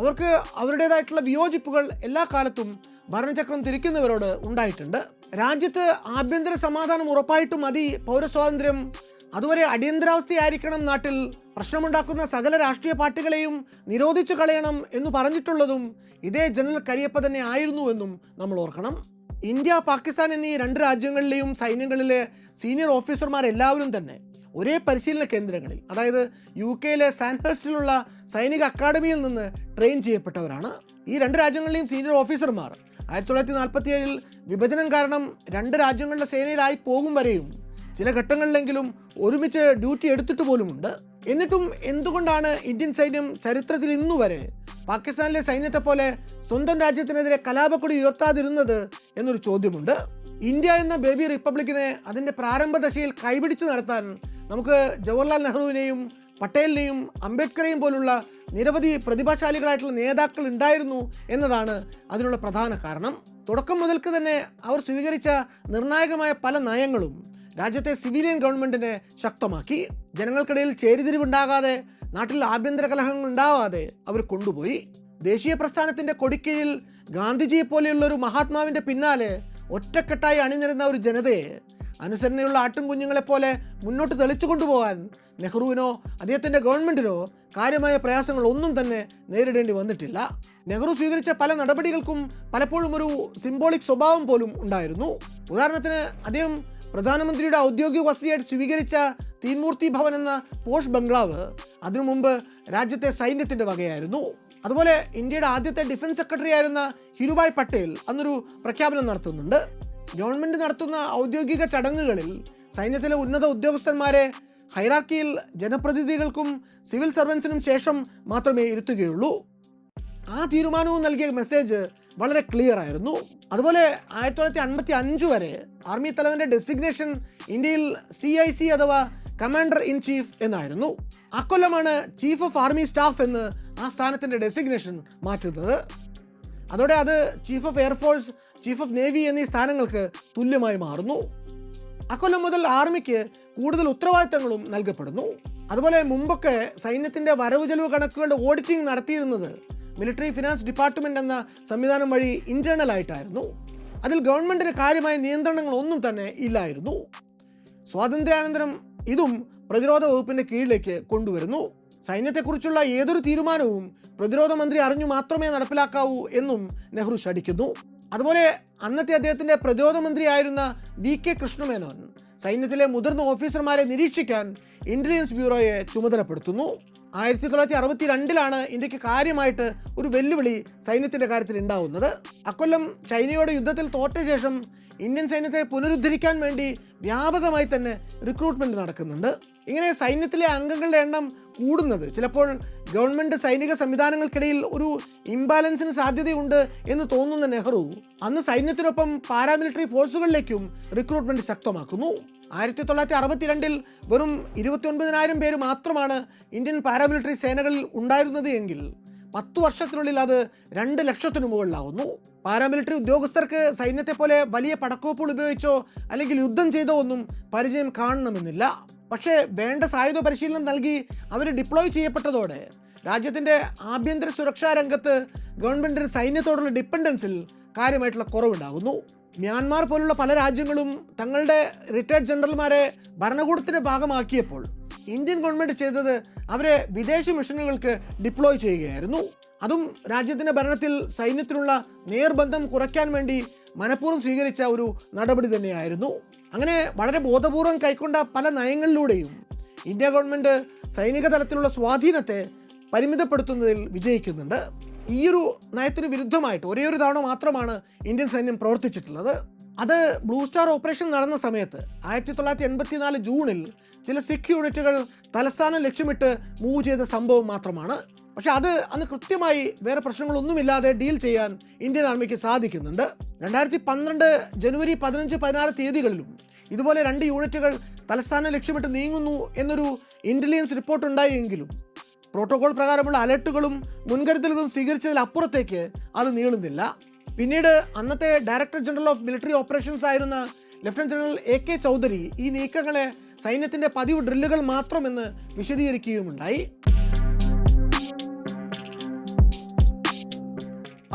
അവർക്ക് അവരുടേതായിട്ടുള്ള വിയോജിപ്പുകൾ എല്ലാ കാലത്തും ഭരണചക്രം തിരിക്കുന്നവരോട് ഉണ്ടായിട്ടുണ്ട്. രാജ്യത്ത് ആഭ്യന്തര സമാധാനം ഉറപ്പായിട്ടും മതി പൗരസ്വാതന്ത്ര്യം, അതുവരെ അടിയന്തരാവസ്ഥയായിരിക്കണം നാട്ടിൽ, പ്രശ്നമുണ്ടാക്കുന്ന സകല രാഷ്ട്രീയ പാർട്ടികളെയും നിരോധിച്ചു കളയണം എന്ന് പറഞ്ഞിട്ടുള്ളതും ഇതേ ജനറൽ കരിയപ്പ തന്നെ ആയിരുന്നുവെന്നും നമ്മൾ ഓർക്കണം. ഇന്ത്യ, പാകിസ്ഥാൻ എന്നീ 2 രാജ്യങ്ങളിലെയും സൈന്യങ്ങളിലെ സീനിയർ ഓഫീസർമാരെല്ലാവരും തന്നെ ഒരേ പരിശീലന കേന്ദ്രങ്ങളിൽ, അതായത് UK സാൻഹേഴ്സ്റ്റിലുള്ള സൈനിക അക്കാഡമിയിൽ നിന്ന് ട്രെയിൻ ചെയ്യപ്പെട്ടവരാണ്. ഈ 2 രാജ്യങ്ങളിലെയും സീനിയർ ഓഫീസർമാർ 1947 വിഭജനം കാരണം 2 രാജ്യങ്ങളുടെ സേനയിലായി പോകും വരെയും ചില ഘട്ടങ്ങളിലെങ്കിലും ഒരുമിച്ച് ഡ്യൂട്ടി എടുത്തിട്ട് പോലുമുണ്ട്. എന്നിട്ടും എന്തുകൊണ്ടാണ് ഇന്ത്യൻ സൈന്യം ചരിത്രത്തിൽ ഇന്നുവരെ പാകിസ്ഥാനിലെ സൈന്യത്തെ പോലെ സ്വന്തം രാജ്യത്തിനെതിരെ കലാപക്കൊടി ഉയർത്താതിരുന്നത് എന്നൊരു ചോദ്യമുണ്ട്. ഇന്ത്യ എന്ന ബേബി റിപ്പബ്ലിക്കിനെ അതിൻ്റെ പ്രാരംഭ ദശയിൽ കൈപിടിച്ച് നടത്താൻ നമുക്ക് ജവഹർലാൽ നെഹ്റുവിനെയും പട്ടേലിനെയും അംബേദ്കറെയും പോലുള്ള നിരവധി പ്രതിഭാശാലികളായിട്ടുള്ള നേതാക്കൾ ഉണ്ടായിരുന്നു എന്നതാണ് അതിനുള്ള പ്രധാന കാരണം. തുടക്കം മുതൽക്ക് തന്നെ അവർ സ്വീകരിച്ച നിർണായകമായ പല നയങ്ങളും രാജ്യത്തെ സിവിലിയൻ ഗവൺമെൻറ്റിനെ ശക്തമാക്കി. ജനങ്ങൾക്കിടയിൽ ചേരിതിരിവുണ്ടാകാതെ, നാട്ടിൽ ആഭ്യന്തര കലഹങ്ങൾ ഉണ്ടാവാതെ അവർ കൊണ്ടുപോയി. ദേശീയ പ്രസ്ഥാനത്തിൻ്റെ കൊടിക്കീഴിൽ ഗാന്ധിജിയെ പോലെയുള്ളൊരു മഹാത്മാവിൻ്റെ പിന്നാലെ ഒറ്റക്കെട്ടായി അണിനിരുന്ന ഒരു ജനതയെ അനുസരണയുള്ള ആട്ടും കുഞ്ഞുങ്ങളെപ്പോലെ മുന്നോട്ട് തെളിച്ചു കൊണ്ടുപോകാൻ നെഹ്റുവിനോ അദ്ദേഹത്തിൻ്റെ ഗവൺമെൻറ്റിനോ കാര്യമായ പ്രയാസങ്ങൾ ഒന്നും തന്നെ നേരിടേണ്ടി വന്നിട്ടില്ല. നെഹ്റു സ്വീകരിച്ച പല നടപടികൾക്കും പലപ്പോഴും ഒരു സിംബോളിക് സ്വഭാവം പോലും ഉണ്ടായിരുന്നു. ഉദാഹരണത്തിന് അദ്ദേഹം പ്രധാനമന്ത്രിയുടെ ഔദ്യോഗിക വസതിയായിട്ട് സ്വീകരിച്ച തീൻമൂർത്തി ഭവൻ എന്ന പോഷ് ബംഗ്ലാവ് അതിനു മുമ്പ് രാജ്യത്തെ സൈന്യത്തിൻ്റെ വകയായിരുന്നു. അതുപോലെ ഇന്ത്യയുടെ ആദ്യത്തെ ഡിഫൻസ് സെക്രട്ടറി ആയിരുന്ന ഹിരുഭായ് പട്ടേൽ അന്നൊരു പ്രഖ്യാപനം നടത്തുന്നുണ്ട്. ഗവൺമെൻറ് നടത്തുന്ന ഔദ്യോഗിക ചടങ്ങുകളിൽ സൈന്യത്തിലെ ഉന്നത ഉദ്യോഗസ്ഥന്മാരെ ഹൈറാർക്കിയിൽ ജനപ്രതിനിധികൾക്കും സിവിൽ സർവൻസിനും ശേഷം മാത്രമേ ഇരുത്തുകയുള്ളൂ. ആ തീരുമാനവും നൽകിയ മെസ്സേജ് വളരെ ക്ലിയർ ആയിരുന്നു. അതുപോലെ 1955 വരെ ആർമി തലവൻ്റെ ഡെസിഗ്നേഷൻ ഇന്ത്യയിൽ CIC അഥവാ കമാൻഡർ ഇൻ ചീഫ് എന്നായിരുന്നു. അക്കൊല്ലമാണ് ചീഫ് ഓഫ് ആർമി സ്റ്റാഫ് എന്ന് ആ സ്ഥാനത്തിൻ്റെ ഡെസിഗ്നേഷൻ മാറ്റുന്നത്. അതോടെ അത് chief of air force, chief of navy എന്നീ സ്ഥാനങ്ങൾക്ക് തുല്യമായി മാറുന്നു. അക്കൊല്ലം മുതൽ ആർമിക്ക് കൂടുതൽ ഉത്തരവാദിത്തങ്ങളും നൽകപ്പെടുന്നു. അതുപോലെ മുമ്പൊക്കെ സൈന്യത്തിൻ്റെ വരവ് ചെലവ് കണക്കുകളുടെ ഓഡിറ്റിംഗ് നടത്തിയിരുന്നത് മിലിറ്ററി ഫിനാൻസ് ഡിപ്പാർട്ട്മെൻറ്റ് എന്ന സംവിധാനം വഴി ഇൻറ്റേർണൽ ആയിട്ടായിരുന്നു. അതിൽ ഗവൺമെൻറ്റിന് കാര്യമായ നിയന്ത്രണങ്ങളൊന്നും തന്നെ ഇല്ലായിരുന്നു. സ്വാതന്ത്ര്യാനന്തരം ഇതും പ്രതിരോധ വകുപ്പിൻ്റെ കീഴിലേക്ക് കൊണ്ടുവരുന്നു. സൈന്യത്തെക്കുറിച്ചുള്ള ഏതൊരു തീരുമാനവും പ്രതിരോധ മന്ത്രി അറിഞ്ഞു മാത്രമേ നടപ്പിലാക്കാവൂ എന്നും നെഹ്റു ശഠിക്കുന്നു. അതുപോലെ അന്നത്തെ അദ്ദേഹത്തിൻ്റെ പ്രതിരോധ മന്ത്രിയായിരുന്ന VK കൃഷ്ണമേനോൻ സൈന്യത്തിലെ മുതിർന്ന ഓഫീസർമാരെ നിരീക്ഷിക്കാൻ ഇൻ്റലിജൻസ് ബ്യൂറോയെ ചുമതലപ്പെടുത്തുന്നു. 1962 ഇന്ത്യക്ക് കാര്യമായിട്ട് ഒരു വെല്ലുവിളി സൈന്യത്തിൻ്റെ കാര്യത്തിൽ ഉണ്ടാവുന്നത്. അക്കൊല്ലം ചൈനയോട് യുദ്ധത്തിൽ തോറ്റ ശേഷം ഇന്ത്യൻ സൈന്യത്തെ പുനരുദ്ധരിക്കാൻ വേണ്ടി വ്യാപകമായി തന്നെ റിക്രൂട്ട്മെൻറ്റ് നടക്കുന്നുണ്ട്. ഇങ്ങനെ സൈന്യത്തിലെ അംഗങ്ങളുടെ എണ്ണം കൂടുന്നത് ചിലപ്പോൾ ഗവൺമെൻറ് സൈനിക സംവിധാനങ്ങൾക്കിടയിൽ ഒരു ഇംബാലൻസിന് സാധ്യതയുണ്ട് എന്ന് തോന്നുന്ന നെഹ്റു അന്ന് സൈന്യത്തിനൊപ്പം പാരാമിലിറ്ററി ഫോഴ്സുകളിലേക്കും റിക്രൂട്ട്മെൻറ്റ് ശക്തമാക്കുന്നു. 1962 വെറും 29,000 പേര് മാത്രമാണ് ഇന്ത്യൻ പാരാമിലിറ്ററി സേനകളിൽ ഉണ്ടായിരുന്നത് എങ്കിൽ 10 വർഷത്തിനുള്ളിൽ അത് 2 ലക്ഷത്തിനു മുകളിലാവുന്നു. പാരാമിലിറ്ററി ഉദ്യോഗസ്ഥർക്ക് സൈന്യത്തെ പോലെ വലിയ പടക്കോപ്പുകൾ ഉപയോഗിച്ചോ അല്ലെങ്കിൽ യുദ്ധം ചെയ്തോ ഒന്നും പരിചയം കാണണമെന്നില്ല. പക്ഷേ വേണ്ട സായുധ പരിശീലനം നൽകി അവർ ഡിപ്ലോയ് ചെയ്യപ്പെട്ടതോടെ രാജ്യത്തിൻ്റെ ആഭ്യന്തര സുരക്ഷാ രംഗത്ത് ഗവൺമെൻറ്റിന് സൈന്യത്തോടുള്ള ഡിപ്പെൻഡൻസിൽ കാര്യമായിട്ടുള്ള കുറവുണ്ടാകുന്നു. മ്യാൻമാർ പോലുള്ള പല രാജ്യങ്ങളും തങ്ങളുടെ റിട്ടയർഡ് ജനറൽമാരെ ഭരണകൂടത്തിൻ്റെ ഭാഗമാക്കിയപ്പോൾ ഇന്ത്യൻ ഗവൺമെൻറ് ചെയ്തത് അവരെ വിദേശ മിഷനുകൾക്ക് ഡിപ്ലോയ് ചെയ്യുകയായിരുന്നു. അതും രാജ്യത്തിൻ്റെ ഭരണത്തിൽ സൈന്യത്തിനുള്ള നേർബന്ധം കുറയ്ക്കാൻ വേണ്ടി മനഃപൂർവ്വം സ്വീകരിച്ച ഒരു നടപടി തന്നെയായിരുന്നു. അങ്ങനെ വളരെ ബോധപൂർവം കൈക്കൊണ്ട പല നയങ്ങളിലൂടെയും ഇന്ത്യ ഗവൺമെൻറ് സൈനിക തലത്തിലുള്ള സ്വാധീനത്തെ പരിമിതപ്പെടുത്തുന്നതിൽ വിജയിക്കുന്നുണ്ട്. ഈയൊരു നയത്തിന് വിരുദ്ധമായിട്ട് ഒരേ ഒരു തവണ മാത്രമാണ് ഇന്ത്യൻ സൈന്യം പ്രവർത്തിച്ചിട്ടുള്ളത്. അത് ബ്ലൂ സ്റ്റാർ ഓപ്പറേഷൻ നടന്ന സമയത്ത് 1984 ജൂണിൽ ചില സിഖ് യൂണിറ്റുകൾ തലസ്ഥാനം ലക്ഷ്യമിട്ട് മൂവ് ചെയ്ത സംഭവം മാത്രമാണ്. പക്ഷെ അത് അന്ന് കൃത്യമായി വേറെ പ്രശ്നങ്ങളൊന്നുമില്ലാതെ ഡീൽ ചെയ്യാൻ ഇന്ത്യൻ ആർമിക്ക് സാധിക്കുന്നുണ്ട്. 2012 ജനുവരി 15-16 തീയതികളിലും ഇതുപോലെ 2 യൂണിറ്റുകൾ തലസ്ഥാനം ലക്ഷ്യമിട്ട് നീങ്ങുന്നു എന്നൊരു ഇൻ്റലിജൻസ് റിപ്പോർട്ട് ഉണ്ടായെങ്കിലും പ്രോട്ടോകോൾ പ്രകാരമുള്ള അലർട്ടുകളും മുൻകരുതലുകളും സ്വീകരിച്ചതിലപ്പുറത്തേക്ക് അത് നീളുന്നില്ല. പിന്നീട് അന്നത്തെ director general of military operations ആയിരുന്ന ലഫ്റ്റനന്റ് ജനറൽ AK ചൗധരി ഈ നീക്കങ്ങളെ സൈന്യത്തിൻ്റെ പതിവ് ഡ്രില്ലുകൾ മാത്രമെന്ന് വിശദീകരിക്കുകയുമുണ്ടായി.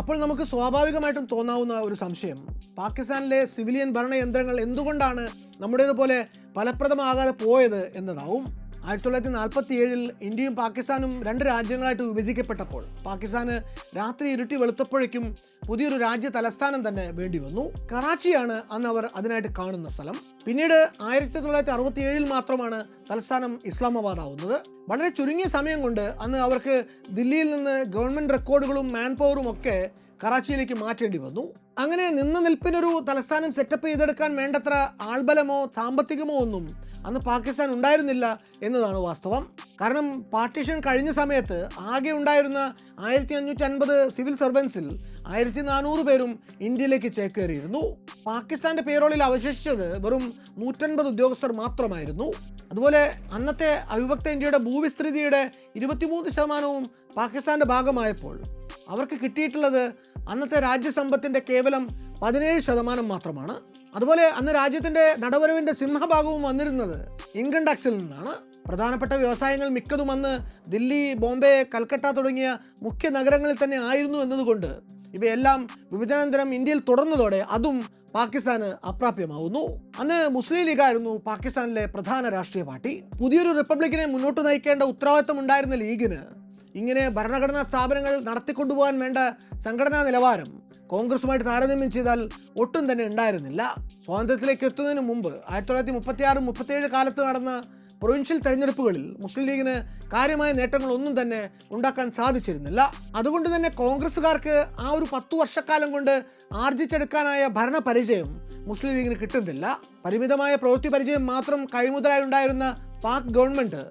അപ്പോൾ നമുക്ക് സ്വാഭാവികമായിട്ടും തോന്നാവുന്ന ഒരു സംശയം, പാകിസ്ഥാനിലെ സിവിലിയൻ ഭരണയന്ത്രങ്ങൾ എന്തുകൊണ്ടാണ് നമ്മുടേതുപോലെ ഫലപ്രദമാകാതെ പോയത് എന്നതാവും. 1947 ഇന്ത്യയും പാകിസ്ഥാനും 2 രാജ്യങ്ങളായിട്ട് വിഭജിക്കപ്പെട്ടപ്പോൾ പാകിസ്ഥാന് രാത്രി ഇരുട്ടി വെളുത്തപ്പോഴേക്കും പുതിയൊരു രാജ്യ തലസ്ഥാനം തന്നെ വേണ്ടി വന്നു. കറാച്ചിയാണ് അന്ന് അവർ അതിനായിട്ട് കാണുന്ന സ്ഥലം. പിന്നീട് 1967 മാത്രമാണ് തലസ്ഥാനം ഇസ്ലാമാബാദ് ആവുന്നത്. വളരെ ചുരുങ്ങിയ സമയം കൊണ്ട് അന്ന് അവർക്ക് ദില്ലിയിൽ നിന്ന് ഗവൺമെൻറ് റെക്കോർഡുകളും മാൻ പവറും ഒക്കെ കറാച്ചിയിലേക്ക് മാറ്റേണ്ടി വന്നു. അങ്ങനെ നിന്ന നിൽപ്പിനൊരു തലസ്ഥാനം സെറ്റപ്പ് ചെയ്തെടുക്കാൻ വേണ്ടത്ര ആൾബലമോ സാമ്പത്തികമോ ഒന്നും അന്ന് പാകിസ്ഥാൻ ഉണ്ടായിരുന്നില്ല എന്നതാണ് വാസ്തവം. കാരണം പാർട്ടീഷൻ കഴിഞ്ഞ സമയത്ത് ആകെ ഉണ്ടായിരുന്ന 1550 സിവിൽ സർവൻസിൽ 1400 പേരും ഇന്ത്യയിലേക്ക് ചേക്കേറിയിരുന്നു. പാകിസ്ഥാന്റെ പേരോളിൽ അവശേഷിച്ചത് വെറും 150 ഉദ്യോഗസ്ഥർ മാത്രമായിരുന്നു. അതുപോലെ അന്നത്തെ അവിഭക്ത ഇന്ത്യയുടെ ഭൂവിസ്തൃതിയുടെ 23% പാകിസ്ഥാന്റെ ഭാഗമായപ്പോൾ അവർക്ക് കിട്ടിയിട്ടുള്ളത് അന്നത്തെ രാജ്യസമ്പത്തിൻ്റെ കേവലം 17% മാത്രമാണ്. അതുപോലെ അന്ന് രാജ്യത്തിൻ്റെ നടവരവിൻ്റെ സിംഹഭാഗവും വന്നിരുന്നത് ഇൻകം ടാക്സിൽ നിന്നാണ്. പ്രധാനപ്പെട്ട വ്യവസായങ്ങൾ മിക്കതും അന്ന് ദില്ലി, ബോംബെ, കൽക്കട്ട തുടങ്ങിയ മുഖ്യ നഗരങ്ങളിൽ തന്നെ ആയിരുന്നു എന്നതുകൊണ്ട് ഇവയെല്ലാം വിഭജനാനന്തരം ഇന്ത്യയിൽ തുടർന്നതോടെ അതും പാകിസ്ഥാന് അപ്രാപ്യമാവുന്നു. അന്ന് മുസ്ലിം ലീഗായിരുന്നു പാകിസ്ഥാനിലെ പ്രധാന രാഷ്ട്രീയ പാർട്ടി. പുതിയൊരു റിപ്പബ്ലിക്കിനെ മുന്നോട്ട് നയിക്കേണ്ട ഉത്തരവാദിത്തം ഉണ്ടായിരുന്ന ലീഗിന് ഇങ്ങനെ ഭരണഘടനാ സ്ഥാപനങ്ങൾ നടത്തിക്കൊണ്ടുപോകാൻ വേണ്ട സംഘടനാ നിലവാരം കോൺഗ്രസുമായിട്ട് താരതമ്യം ചെയ്താൽ ഒട്ടും തന്നെ ഉണ്ടായിരുന്നില്ല. സ്വാതന്ത്ര്യത്തിലേക്ക് എത്തുന്നതിന് മുമ്പ് 1936-37 കാലത്ത് നടന്ന പ്രൊവിൻഷ്യൽ തെരഞ്ഞെടുപ്പുകളിൽ മുസ്ലിം ലീഗിന് കാര്യമായ നേട്ടങ്ങളൊന്നും തന്നെ ഉണ്ടാക്കാൻ സാധിച്ചിരുന്നില്ല. അതുകൊണ്ട് തന്നെ കോൺഗ്രസ്സുകാർക്ക് ആ ഒരു 10 വർഷക്കാലം കൊണ്ട് ആർജിച്ചെടുക്കാനായ ഭരണപരിചയം മുസ്ലിം ലീഗിന് കിട്ടുന്നില്ല. പരിമിതമായ പ്രവൃത്തി പരിചയം മാത്രം കൈമുതലായി ഉണ്ടായിരുന്ന പാക് ഗവൺമെൻറ്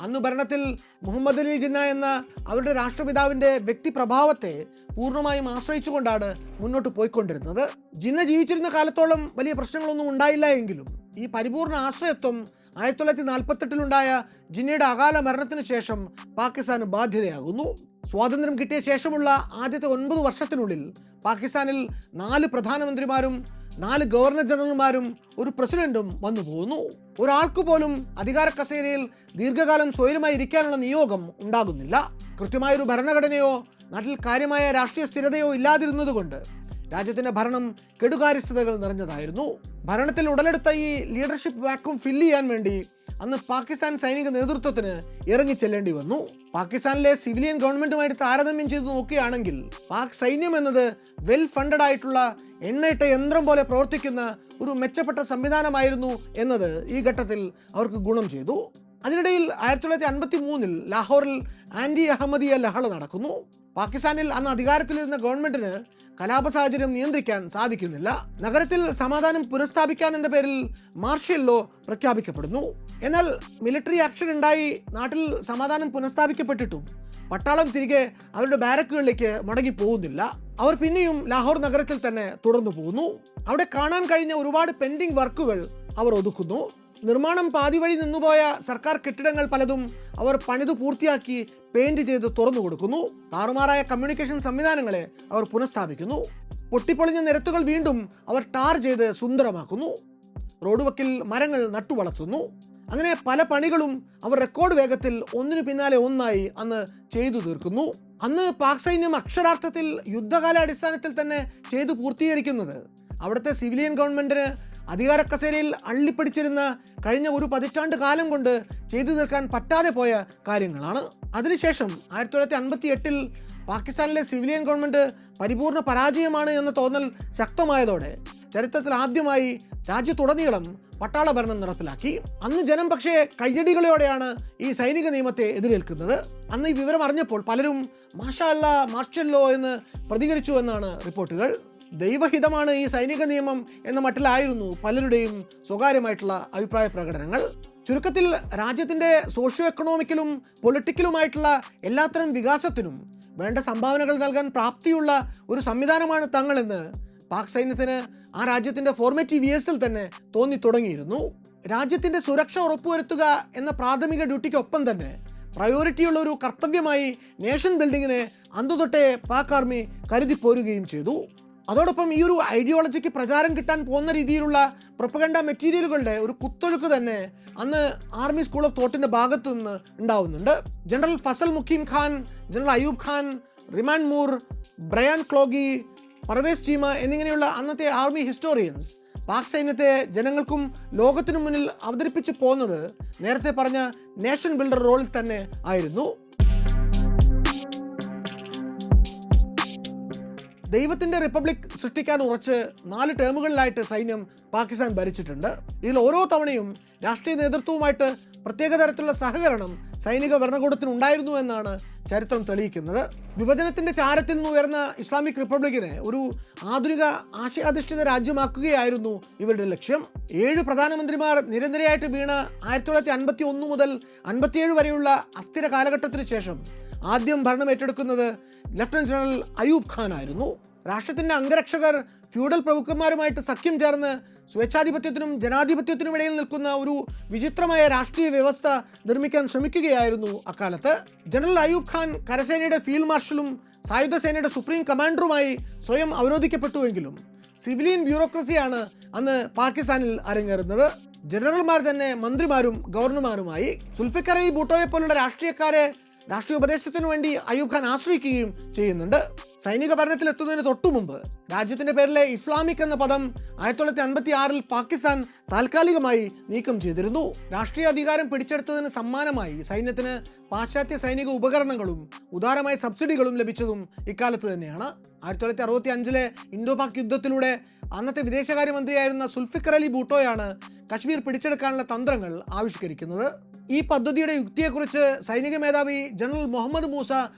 അന്ന് ഭരണത്തിൽ മുഹമ്മദ് അലി ജിന്ന എന്ന അവരുടെ രാഷ്ട്രപിതാവിൻ്റെ വ്യക്തിപ്രഭാവത്തെ പൂർണ്ണമായും ആശ്രയിച്ചുകൊണ്ടാണ് മുന്നോട്ട് പോയിക്കൊണ്ടിരുന്നത്. ജിന്ന ജീവിച്ചിരുന്ന കാലത്തോളം വലിയ പ്രശ്നങ്ങളൊന്നും ഉണ്ടായില്ല എങ്കിലും ഈ പരിപൂർണ ആശ്രയത്വം 1948 ജിന്നയുടെ അകാല മരണത്തിന് ശേഷം പാകിസ്ഥാന് ബാധ്യതയാകുന്നു. സ്വാതന്ത്ര്യം കിട്ടിയ ശേഷമുള്ള ആദ്യത്തെ 9 വർഷത്തിനുള്ളിൽ പാകിസ്ഥാനിൽ 4 പ്രധാനമന്ത്രിമാരും 4 ഗവർണർ ജനറൽമാരും ഒരു പ്രസിഡന്റും വന്നു പോകുന്നു. ഒരാൾക്ക് പോലും അധികാര കസേരയിൽ ദീർഘകാലം സ്വൈരമായി ഇരിക്കാനുള്ള നിയോഗം ഉണ്ടാകുന്നില്ല. കൃത്യമായൊരു ഭരണഘടനയോ നാട്ടിൽ കാര്യമായ രാഷ്ട്രീയ സ്ഥിരതയോ ഇല്ലാതിരുന്നതുകൊണ്ട് രാജ്യത്തിൻ്റെ ഭരണം കെടുകാര്യസ്ഥതകൾ നിറഞ്ഞതായിരുന്നു. ഭരണത്തിൽ ഉടലെടുത്ത ഈ ലീഡർഷിപ്പ് വാക്യൂം ഫില്ല് ചെയ്യാൻ വേണ്ടി അന്ന് പാകിസ്ഥാൻ സൈനിക നേതൃത്വത്തിന് ഇറങ്ങിച്ചെല്ലേണ്ടി വന്നു. പാകിസ്ഥാനിലെ സിവിലിയൻ ഗവൺമെൻറ്റുമായിട്ട് താരതമ്യം ചെയ്ത് നോക്കുകയാണെങ്കിൽ പാക് സൈന്യം എന്നത് വെൽ ഫണ്ടഡ് ആയിട്ടുള്ള എണ്ണയിട്ട യന്ത്രം പോലെ പ്രവർത്തിക്കുന്ന ഒരു മെച്ചപ്പെട്ട സംവിധാനമായിരുന്നു എന്നത് ഈ ഘട്ടത്തിൽ അവർക്ക് ഗുണം ചെയ്തു. അതിനിടയിൽ 1953 ലാഹോറിൽ ആൻറ്റി അഹമ്മദിയ ലഹള നടക്കുന്നു. പാകിസ്ഥാനിൽ അന്ന് അധികാരത്തിലിരുന്ന ഗവൺമെൻറ്റിന് കലാപ സാഹചര്യം നിയന്ത്രിക്കാൻ സാധിക്കുന്നില്ല. നഗരത്തിൽ സമാധാനം പുനഃസ്ഥാപിക്കാൻ എന്ന പേരിൽ മാർഷ്യൽ ലോ പ്രഖ്യാപിക്കപ്പെടുന്നു. എന്നാൽ മിലിറ്ററി ആക്ഷൻ ഉണ്ടായി നാട്ടിൽ സമാധാനം പുനഃസ്ഥാപിക്കപ്പെട്ടിട്ടും പട്ടാളം തിരികെ അവരുടെ ബാരക്കുകളിലേക്ക് മടങ്ങി പോകുന്നില്ല. അവർ പിന്നെയും ലാഹോർ നഗരത്തിൽ തന്നെ തുടർന്നു പോകുന്നു. അവിടെ കാണാൻ കഴിഞ്ഞ ഒരുപാട് പെൻഡിങ് വർക്കുകൾ അവർ ഒതുക്കുന്നു. നിർമ്മാണം പാതി വഴി നിന്നുപോയ സർക്കാർ കെട്ടിടങ്ങൾ പലതും അവർ പണിതു പൂർത്തിയാക്കി പെയിന്റ് ചെയ്ത് തുറന്നു കൊടുക്കുന്നു. താറുമാറായ കമ്മ്യൂണിക്കേഷൻ സംവിധാനങ്ങളെ അവർ പുനഃസ്ഥാപിക്കുന്നു. പൊട്ടിപ്പൊളിഞ്ഞ നിരത്തുകൾ വീണ്ടും അവർ ടാർ ചെയ്ത് സുന്ദരമാക്കുന്നു. റോഡ് വക്കിൽ മരങ്ങൾ നട്ടുവളർത്തുന്നു. അങ്ങനെ പല പണികളും അവർ റെക്കോർഡ് വേഗത്തിൽ ഒന്നിനു പിന്നാലെ ഒന്നായി അന്ന് ചെയ്തു തീർക്കുന്നു. അന്ന് പാക് സൈന്യം അക്ഷരാർത്ഥത്തിൽ യുദ്ധകാല അടിസ്ഥാനത്തിൽ തന്നെ ചെയ്തു പൂർത്തീകരിക്കുന്നത് അവിടുത്തെ സിവിലിയൻ ഗവൺമെൻറ്റിന് അധികാര കസേരയിൽ അള്ളിപ്പിടിച്ചിരുന്ന കഴിഞ്ഞ ഒരു പതിറ്റാണ്ട് കാലം കൊണ്ട് ചെയ്തു തീർക്കാൻ പറ്റാതെ പോയ കാര്യങ്ങളാണ്. അതിനുശേഷം 1958 പാകിസ്ഥാനിലെ സിവിലിയൻ ഗവൺമെൻറ് പരിപൂർണ പരാജയമാണ് എന്ന തോന്നൽ ശക്തമായതോടെ ചരിത്രത്തിൽ ആദ്യമായി രാജ്യത്തുടനീളം പട്ടാള ഭരണം നടപ്പിലാക്കി. അന്ന് ജനം പക്ഷേ കയ്യടികളോടെയാണ് ഈ സൈനിക നിയമത്തെ എതിരേൽക്കുന്നത്. അന്ന് ഈ വിവരം അറിഞ്ഞപ്പോൾ പലരും മാഷാ അല്ലാ, മാർഷൽ ലോ എന്ന് പ്രതികരിച്ചു എന്നാണ് റിപ്പോർട്ടുകൾ. ദൈവഹിതമാണ് ഈ സൈനിക നിയമം എന്ന മട്ടിലായിരുന്നു പലരുടെയും സ്വകാര്യമായിട്ടുള്ള അഭിപ്രായ പ്രകടനങ്ങൾ. ചുരുക്കത്തിൽ രാജ്യത്തിൻ്റെ സോഷ്യോ എക്കണോമിക്കലും പൊളിറ്റിക്കലുമായിട്ടുള്ള എല്ലാത്തരം വികാസത്തിനും വേണ്ട സംഭാവനകൾ നൽകാൻ പ്രാപ്തിയുള്ള ഒരു സംവിധാനമാണ് തങ്ങളെന്ന് പാക് സൈന്യത്തിന് ആ രാജ്യത്തിൻ്റെ ഫോർമേറ്റീവ് ഇയേഴ്സിൽ തന്നെ തോന്നി തുടങ്ങിയിരുന്നു. രാജ്യത്തിൻ്റെ സുരക്ഷ ഉറപ്പുവരുത്തുക എന്ന പ്രാഥമിക ഡ്യൂട്ടിക്കൊപ്പം തന്നെ പ്രയോറിറ്റിയുള്ള ഒരു കർത്തവ്യമായി നേഷൻ ബിൽഡിങ്ങിനെ അന്നുതൊട്ടേ പാക് ആർമി കരുതി പോരുകയും ചെയ്തു. അതോടൊപ്പം ഈ ഒരു ഐഡിയോളജിക്ക് പ്രചാരം കിട്ടാൻ പോകുന്ന രീതിയിലുള്ള പ്രൊപ്പഗണ്ട മെറ്റീരിയലുകളുടെ ഒരു കുത്തൊഴുക്ക് തന്നെ അന്ന് ആർമി സ്കൂൾ ഓഫ് തോട്ടിൻ്റെ ഭാഗത്തു നിന്ന് ഉണ്ടാവുന്നുണ്ട്. ജനറൽ ഫസൽ മുഖീം ഖാൻ, ജനറൽ അയൂബ് ഖാൻ, റിമാൻ മൂർ, ബ്രയാൻ ക്ലോഗി, പർവേസ് ചീമ എന്നിങ്ങനെയുള്ള അന്നത്തെ ആർമി ഹിസ്റ്റോറിയൻസ് പാക് സൈന്യത്തെ ജനങ്ങൾക്കും ലോകത്തിനു മുന്നിൽ അവതരിപ്പിച്ചു പോകുന്നത് നേരത്തെ പറഞ്ഞ നേഷൻ ബിൽഡർ റോളിൽ തന്നെ ആയിരുന്നു. ദൈവത്തിൻ്റെ റിപ്പബ്ലിക് സൃഷ്ടിക്കാൻ ഉറച്ച് 4 ടേമുകളിലായിട്ട് സൈന്യം പാകിസ്ഥാൻ ഭരിച്ചിട്ടുണ്ട്. ഇതിൽ ഓരോ തവണയും രാഷ്ട്രീയ നേതൃത്വവുമായിട്ട് പ്രത്യേക തരത്തിലുള്ള സഹകരണം സൈനിക ഭരണകൂടത്തിന് ഉണ്ടായിരുന്നു എന്നാണ് ചരിത്രം തെളിയിക്കുന്നത്. വിഭജനത്തിൻ്റെ ചാരത്തിൽ നിന്ന് ഉയർന്ന ഇസ്ലാമിക് റിപ്പബ്ലിക്കിനെ ഒരു ആധുനിക ആശയാധിഷ്ഠിത രാജ്യമാക്കുകയായിരുന്നു ഇവരുടെ ലക്ഷ്യം. 7 പ്രധാനമന്ത്രിമാർ നിരന്തരമായിട്ട് വീണ 1951 മുതൽ 57 വരെയുള്ള അസ്ഥിര കാലഘട്ടത്തിന് ശേഷം ആദ്യം ഭരണം ഏറ്റെടുക്കുന്നത് ലഫ്റ്റനന്റ് ജനറൽ അയൂബ് ഖാൻ ആയിരുന്നു. രാഷ്ട്രത്തിൻ്റെ അംഗരക്ഷകർ ഫ്യൂഡൽ പ്രഭുക്കന്മാരുമായിട്ട് സഖ്യം ചേർന്ന് സ്വേച്ഛാധിപത്യത്തിനും ജനാധിപത്യത്തിനും ഇടയിൽ നിൽക്കുന്ന ഒരു വിചിത്രമായ രാഷ്ട്രീയ വ്യവസ്ഥ നിർമ്മിക്കാൻ ശ്രമിക്കുകയായിരുന്നു അക്കാലത്ത്. ജനറൽ അയൂബ് ഖാൻ കരസേനയുടെ ഫീൽഡ് മാർഷലും സായുധ സേനയുടെ സുപ്രീം കമാൻഡറുമായി സ്വയം അവരോധിക്കപ്പെട്ടുവെങ്കിലും സിവിലിയൻ ബ്യൂറോക്രസിയാണ് അന്ന് പാകിസ്ഥാനിൽ അരങ്ങേറുന്നത്. ജനറൽമാർ തന്നെ മന്ത്രിമാരും ഗവർണർമാരുമായി. സുൽഫിക്കർ അലി ഭൂട്ടോയെ പോലുള്ള രാഷ്ട്രീയക്കാരെ രാഷ്ട്രീയ ഉപദേശത്തിനു വേണ്ടി അയൂബ് ഖാൻ ആശ്രയിക്കുകയും ചെയ്യുന്നുണ്ട്. സൈനിക ഭരണത്തിലെത്തുന്നതിന് തൊട്ടു മുമ്പ് രാജ്യത്തിൻ്റെ പേരിലെ ഇസ്ലാമിക് എന്ന പദം 1956 പാകിസ്ഥാൻ താൽക്കാലികമായി നീക്കം ചെയ്തിരുന്നു. രാഷ്ട്രീയ അധികാരം പിടിച്ചെടുത്തതിന് സമ്മാനമായി സൈന്യത്തിന് പാശ്ചാത്യ സൈനിക ഉപകരണങ്ങളും ഉദാരമായ സബ്സിഡികളും ലഭിച്ചതും ഇക്കാലത്ത് തന്നെയാണ്. 1965 ഇന്തോ പാക് യുദ്ധത്തിലൂടെ അന്നത്തെ വിദേശകാര്യമന്ത്രിയായിരുന്ന സുൽഫിക്കർ അലി ഭൂട്ടോയാണ് കശ്മീർ പിടിച്ചെടുക്കാനുള്ള തന്ത്രങ്ങൾ ആവിഷ്കരിക്കുന്നത്. ഈ പദ്ധതിയുടെ യുക്തിയെക്കുറിച്ച് സൈനിക മേധാവി ജനറൽ മുഹമ്മദ് മൂസ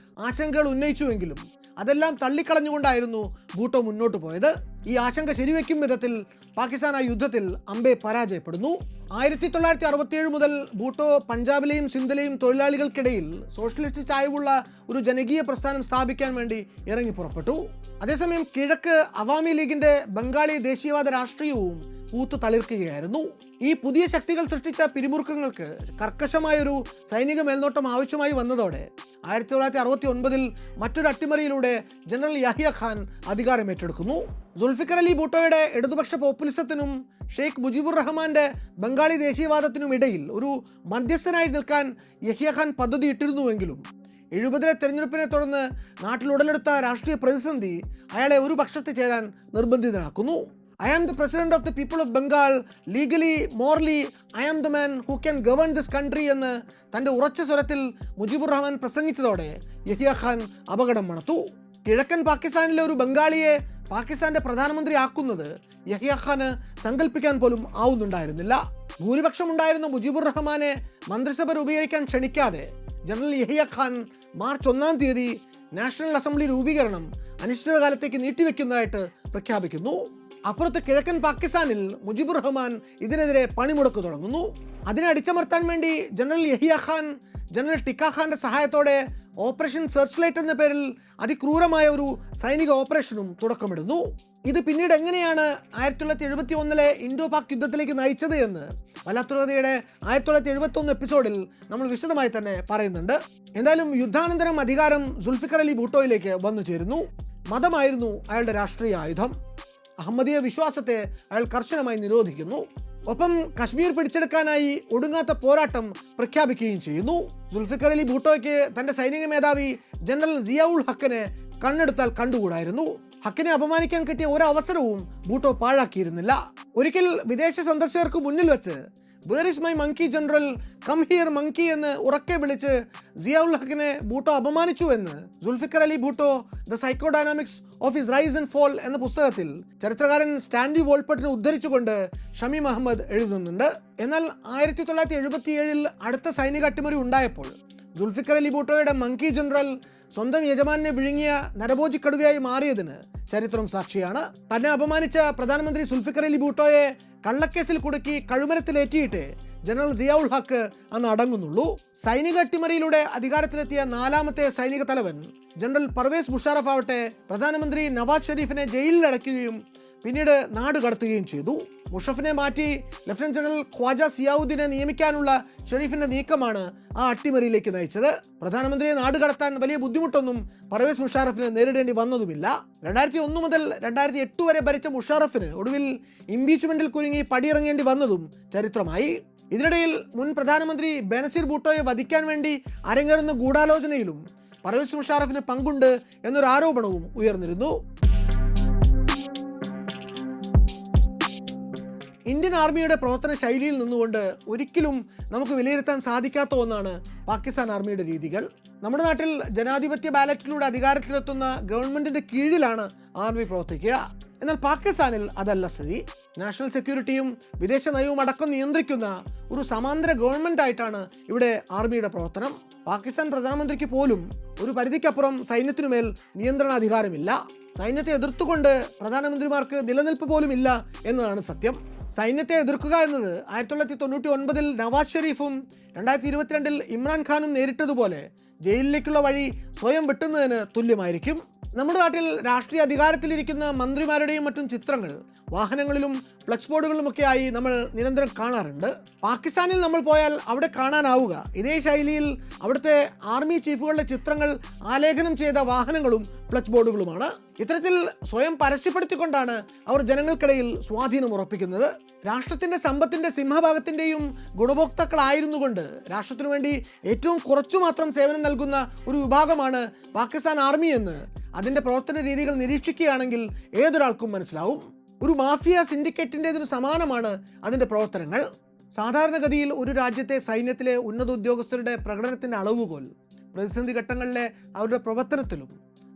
ആശങ്കകൾ ഉന്നയിച്ചുവെങ്കിലും അതെല്ലാം തള്ളിക്കളഞ്ഞുകൊണ്ടായിരുന്നു ഭൂട്ടോ മുന്നോട്ട് പോയത്. ഈ ആശങ്ക ശരിവെക്കും വിധത്തിൽ പാകിസ്ഥാൻ ആ യുദ്ധത്തിൽ അമ്പെ പരാജയപ്പെടുന്നു. 1967 മുതൽ ഭൂട്ടോ പഞ്ചാബിലെയും സിന്ധിലെയും തൊഴിലാളികൾക്കിടയിൽ സോഷ്യലിസ്റ്റ് ചായവുള്ള ഒരു ജനകീയ പ്രസ്ഥാനം സ്ഥാപിക്കാൻ വേണ്ടി ഇറങ്ങി പുറപ്പെട്ടു. അതേസമയം കിഴക്ക് അവാമി ലീഗിൻ്റെ ബംഗാളി ദേശീയവാദ രാഷ്ട്രീയവും പൂത്തു തളിർക്കുകയായിരുന്നു. ഈ പുതിയ ശക്തികൾ സൃഷ്ടിച്ച പിരിമുറുക്കങ്ങൾക്ക് കർക്കശമായൊരു സൈനിക മേൽനോട്ടം ആവശ്യമായി വന്നതോടെ 1969 മറ്റൊരു അട്ടിമറിയിലൂടെ ജനറൽ യഹിയ ഖാൻ അധികാരം ഏറ്റെടുക്കുന്നു. സുൽഫിക്കർ അലി ഭൂട്ടോയുടെ ഇടതുപക്ഷ പോപ്പുലിസത്തിനും ഷെയ്ഖ് മുജിബുർ റഹ്മാന്റെ ബംഗാളി ദേശീയവാദത്തിനും ഇടയിൽ ഒരു മധ്യസ്ഥനായി നിൽക്കാൻ യഹിയ ഖാൻ പദ്ധതി ഇട്ടിരുന്നുവെങ്കിലും 70 തെരഞ്ഞെടുപ്പിനെ തുടർന്ന് നാട്ടിൽ ഉടലെടുത്ത രാഷ്ട്രീയ പ്രതിസന്ധി അയാളെ ഒരു പക്ഷത്ത് ചേരാൻ നിർബന്ധിതനാക്കുന്നു. I am the president of the people of Bengal. Legally, morally, I am the man who can govern this country എന്ന് തൻ്റെ ഉറച്ച സ്വരത്തിൽ മുജിബുർ റഹ്മാൻ പ്രസംഗിച്ചതോടെ യഹിയ ഖാൻ അപകടം മണത്തു. കിഴക്കൻ പാകിസ്ഥാനിലെ ഒരു ബംഗാളിയെ പാകിസ്ഥാന്റെ പ്രധാനമന്ത്രി ആക്കുന്നത് യഹിയ ഖാന് സങ്കല്പിക്കാൻ പോലും ആവുന്നുണ്ടായിരുന്നില്ല. ഭൂരിപക്ഷമുണ്ടായിരുന്ന മുജിബുർ റഹ്മാനെ മന്ത്രിസഭ രൂപീകരിക്കാൻ ക്ഷണിക്കാതെ ജനറൽ യഹിയ ഖാൻ മാർച്ച് 1-ാം തീയതി നാഷണൽ അസംബ്ലി രൂപീകരണം അനിശ്ചിതകാലത്തേക്ക് നീട്ടിവെക്കുന്നതായിട്ട് പ്രഖ്യാപിക്കുന്നു. അപ്പുറത്ത് കിഴക്കൻ പാകിസ്ഥാനിൽ മുജിബുർ റഹ്മാൻ ഇതിനെതിരെ പണിമുടക്ക് തുടങ്ങുന്നു. അതിനെ അടിച്ചമർത്താൻ വേണ്ടി ജനറൽ യഹിയ ഖാൻ ജനറൽ ടിക്ക ഖാന്റെ സഹായത്തോടെ ഓപ്പറേഷൻ സെർച്ച് ലൈറ്റ് എന്ന പേരിൽ അതിക്രൂരമായ ഒരു സൈനിക ഓപ്പറേഷനും തുടക്കമിടുന്നു. ഇത് പിന്നീട് എങ്ങനെയാണ് 1971 ഇൻഡോ പാക് യുദ്ധത്തിലേക്ക് നയിച്ചത് എന്ന് വല്ലാത്തുറകഥയുടെ 1971 എപ്പിസോഡിൽ നമ്മൾ വിശദമായി തന്നെ പറയുന്നുണ്ട്. എന്തായാലും യുദ്ധാനന്തരം അധികാരം സുൽഫിക്കർ അലി ഭൂട്ടോയിലേക്ക് വന്നു ചേരുന്നു. മതമായിരുന്നു അയാളുടെ രാഷ്ട്രീയ ആയുധം. അഹമ്മദീയ വിശ്വാസത്തെ അയാൾ കർശനമായി നിരോധിക്കുന്നു. ഒപ്പം കശ്മീർ പിടിച്ചെടുക്കാനായി ഒടുങ്ങാത്ത പോരാട്ടം പ്രഖ്യാപിക്കുകയും ചെയ്യുന്നു. സുൽഫിക്കർ അലി ഭൂട്ടോയ്ക്ക് തൻ്റെ സൈനിക മേധാവി ജനറൽ സിയാഉൽ ഹക്കിനെ കണ്ണെടുത്താൽ കണ്ടുകൂടായിരുന്നു. ഹക്കിനെ അപമാനിക്കാൻ കിട്ടിയ ഒരു അവസരവും ഭൂട്ടോ പാഴാക്കിയിരുന്നില്ല. ഒരിക്കൽ വിദേശ സന്ദർശകർക്ക് മുന്നിൽ വെച്ച് where is my monkey general, come here monkey എന്ന് ഉറക്കെ വിളിച്ച് സിയാഉൽ ഹക്കിനെ ഭൂട്ടോ അപമാനിച്ചു എന്ന് Zulfikar Ali Bhutto the psychodynamics of his rise and fall എന്ന പുസ്തകത്തിൽ ചരിത്രകാരൻ സ്റ്റാൻലി വോൾപ്പട്ടിനെ ഉദ്ധരിച്ചുകൊണ്ട് ഷമീം അഹമ്മദ് എഴുതുന്നുണ്ട്. എന്നാൽ 1977 അടുത്ത സൈനിക അട്ടിമറി ഉണ്ടായപ്പോൾ സുൽഫിക്കർ അലി ഭൂട്ടോയുടെ മങ്കി ജനറൽ സ്വന്തം യജമാനെ വിഴുങ്ങിയ നരഭോജി കടുവയായി മാറിയതിന് ചരിത്രം സാക്ഷിയാണ്. തന്നെ അപമാനിച്ച പ്രധാനമന്ത്രി സുൽഫിക്കർ അലി ഭൂട്ടോയെ കള്ളക്കേസിൽ കുടുക്കി കഴുമരത്തിലേറ്റിയിട്ട് ജനറൽ സിയാഉൽ ഹക്ക് അന്ന് അടങ്ങുന്നുള്ളൂ. സൈനിക അട്ടിമറിയിലൂടെ അധികാരത്തിലെത്തിയ 4ാമത്തെ സൈനിക തലവൻ ജനറൽ പർവേസ് മുഷാറഫ് ആവട്ടെ പ്രധാനമന്ത്രി നവാസ് ഷെരീഫിനെ ജയിലിൽ അടയ്ക്കുകയും പിന്നീട് നാട് കടത്തുകയും ചെയ്തു. മുഷറഫിനെ മാറ്റി ലഫ്റ്റനന്റ് ജനറൽ ഖ്വാജ സിയാവുദ്ദീനെ നിയമിക്കാനുള്ള ഷെരീഫിന്റെ നീക്കമാണ് ആ അട്ടിമറിയിലേക്ക് നയിച്ചത്. പ്രധാനമന്ത്രിയെ നാട് കടത്താൻ വലിയ ബുദ്ധിമുട്ടൊന്നും പർവേസ് മുഷാറഫിന് നേരിടേണ്ടി വന്നതുമില്ല. 2001 മുതൽ 2008 വരെ ഭരിച്ച മുഷാറഫിന് ഒടുവിൽ ഇംപീച്ച്മെന്റിൽ കുരുങ്ങി പടിയിറങ്ങേണ്ടി വന്നതും ചരിത്രമായി. ഇതിനിടയിൽ മുൻ പ്രധാനമന്ത്രി ബെനസീർ ഭൂട്ടോയെ വധിക്കാൻ വേണ്ടി അരങ്ങേറുന്ന ഗൂഢാലോചനയിലും പർവേസ് മുഷാറഫിന് പങ്കുണ്ട് എന്നൊരു ആരോപണവും ഉയർന്നിരുന്നു. ഇന്ത്യൻ ആർമിയുടെ പ്രവർത്തന ശൈലിയിൽ നിന്നുകൊണ്ട് ഒരിക്കലും നമുക്ക് വിലയിരുത്താൻ സാധിക്കാത്ത ഒന്നാണ് പാകിസ്ഥാൻ ആർമിയുടെ രീതികൾ. നമ്മുടെ നാട്ടിൽ ജനാധിപത്യ ബാലറ്റിലൂടെ അധികാരത്തിലെത്തുന്ന ഗവൺമെന്റിന്റെ കീഴിലാണ് ആർമി പ്രവർത്തിക്കുക. എന്നാൽ പാകിസ്ഥാനിൽ അതല്ല സ്ഥിതി. നാഷണൽ സെക്യൂരിറ്റിയും വിദേശ നയവും അടക്കം നിയന്ത്രിക്കുന്ന ഒരു സമാന്തര ഗവൺമെന്റ് ആയിട്ടാണ് ഇവിടെ ആർമിയുടെ പ്രവർത്തനം. പാകിസ്ഥാൻ പ്രധാനമന്ത്രിക്ക് പോലും ഒരു പരിധിക്കപ്പുറം സൈന്യത്തിനുമേൽ നിയന്ത്രണാധികാരമില്ല. സൈന്യത്തെ എതിർത്തുകൊണ്ട് പ്രധാനമന്ത്രിമാർക്ക് നിലനിൽപ്പ് പോലും ഇല്ല എന്നതാണ് സത്യം. സൈന്യത്തെ എതിർക്കുക എന്നത് 1999 നവാസ് ഷെരീഫും 2022 ഇമ്രാൻഖാനും നേരിട്ടതുപോലെ ജയിലിലേക്കുള്ള വഴി സ്വയം വെട്ടുന്നതിന് തുല്യമായിരിക്കും. നമ്മുടെ നാട്ടിൽ രാഷ്ട്രീയ അധികാരത്തിലിരിക്കുന്ന മന്ത്രിമാരുടെയും മറ്റും ചിത്രങ്ങൾ വാഹനങ്ങളിലും ഫ്ലക്സ് ബോർഡുകളുമൊക്കെ ആയി നമ്മൾ നിരന്തരം കാണാറുണ്ട്. പാകിസ്ഥാനിൽ നമ്മൾ പോയാൽ അവിടെ കാണാനാവുക ഇതേ ശൈലിയിൽ അവിടുത്തെ ആർമി ചീഫുകളുടെ ചിത്രങ്ങൾ ആലേഖനം ചെയ്ത വാഹനങ്ങളും ഫ്ലക്സ് ബോർഡുകളുമാണ്. ഇത്തരത്തിൽ സ്വയം പരസ്യപ്പെടുത്തിക്കൊണ്ടാണ് അവർ ജനങ്ങൾക്കിടയിൽ സ്വാധീനം ഉറപ്പിക്കുന്നത്. രാഷ്ട്രത്തിന്റെ സമ്പത്തിന്റെ സിംഹഭാഗത്തിന്റെയും ഗുണഭോക്താക്കളായിരുന്നു കൊണ്ട് രാഷ്ട്രത്തിനു വേണ്ടി ഏറ്റവും കുറച്ചു മാത്രം സേവനം നൽകുന്ന ഒരു വിഭാഗമാണ് പാകിസ്ഥാൻ ആർമി എന്ന് അതിന്റെ പ്രവർത്തന രീതികൾ നിരീക്ഷിക്കുകയാണെങ്കിൽ ഏതൊരാൾക്കും മനസ്സിലാവും. ഒരു മാഫിയ സിൻഡിക്കേറ്റിൻ്റെതിന് സമാനമാണ് അതിന്റെ പ്രവർത്തനങ്ങൾ. സാധാരണഗതിയിൽ ഒരു രാജ്യത്തെ സൈന്യത്തിലെ ഉന്നത ഉദ്യോഗസ്ഥരുടെ പ്രകടനത്തിന്റെ അളവുകോൽ പ്രതിസന്ധി ഘട്ടങ്ങളിലെ അവരുടെ പ്രവർത്തനത്തിലും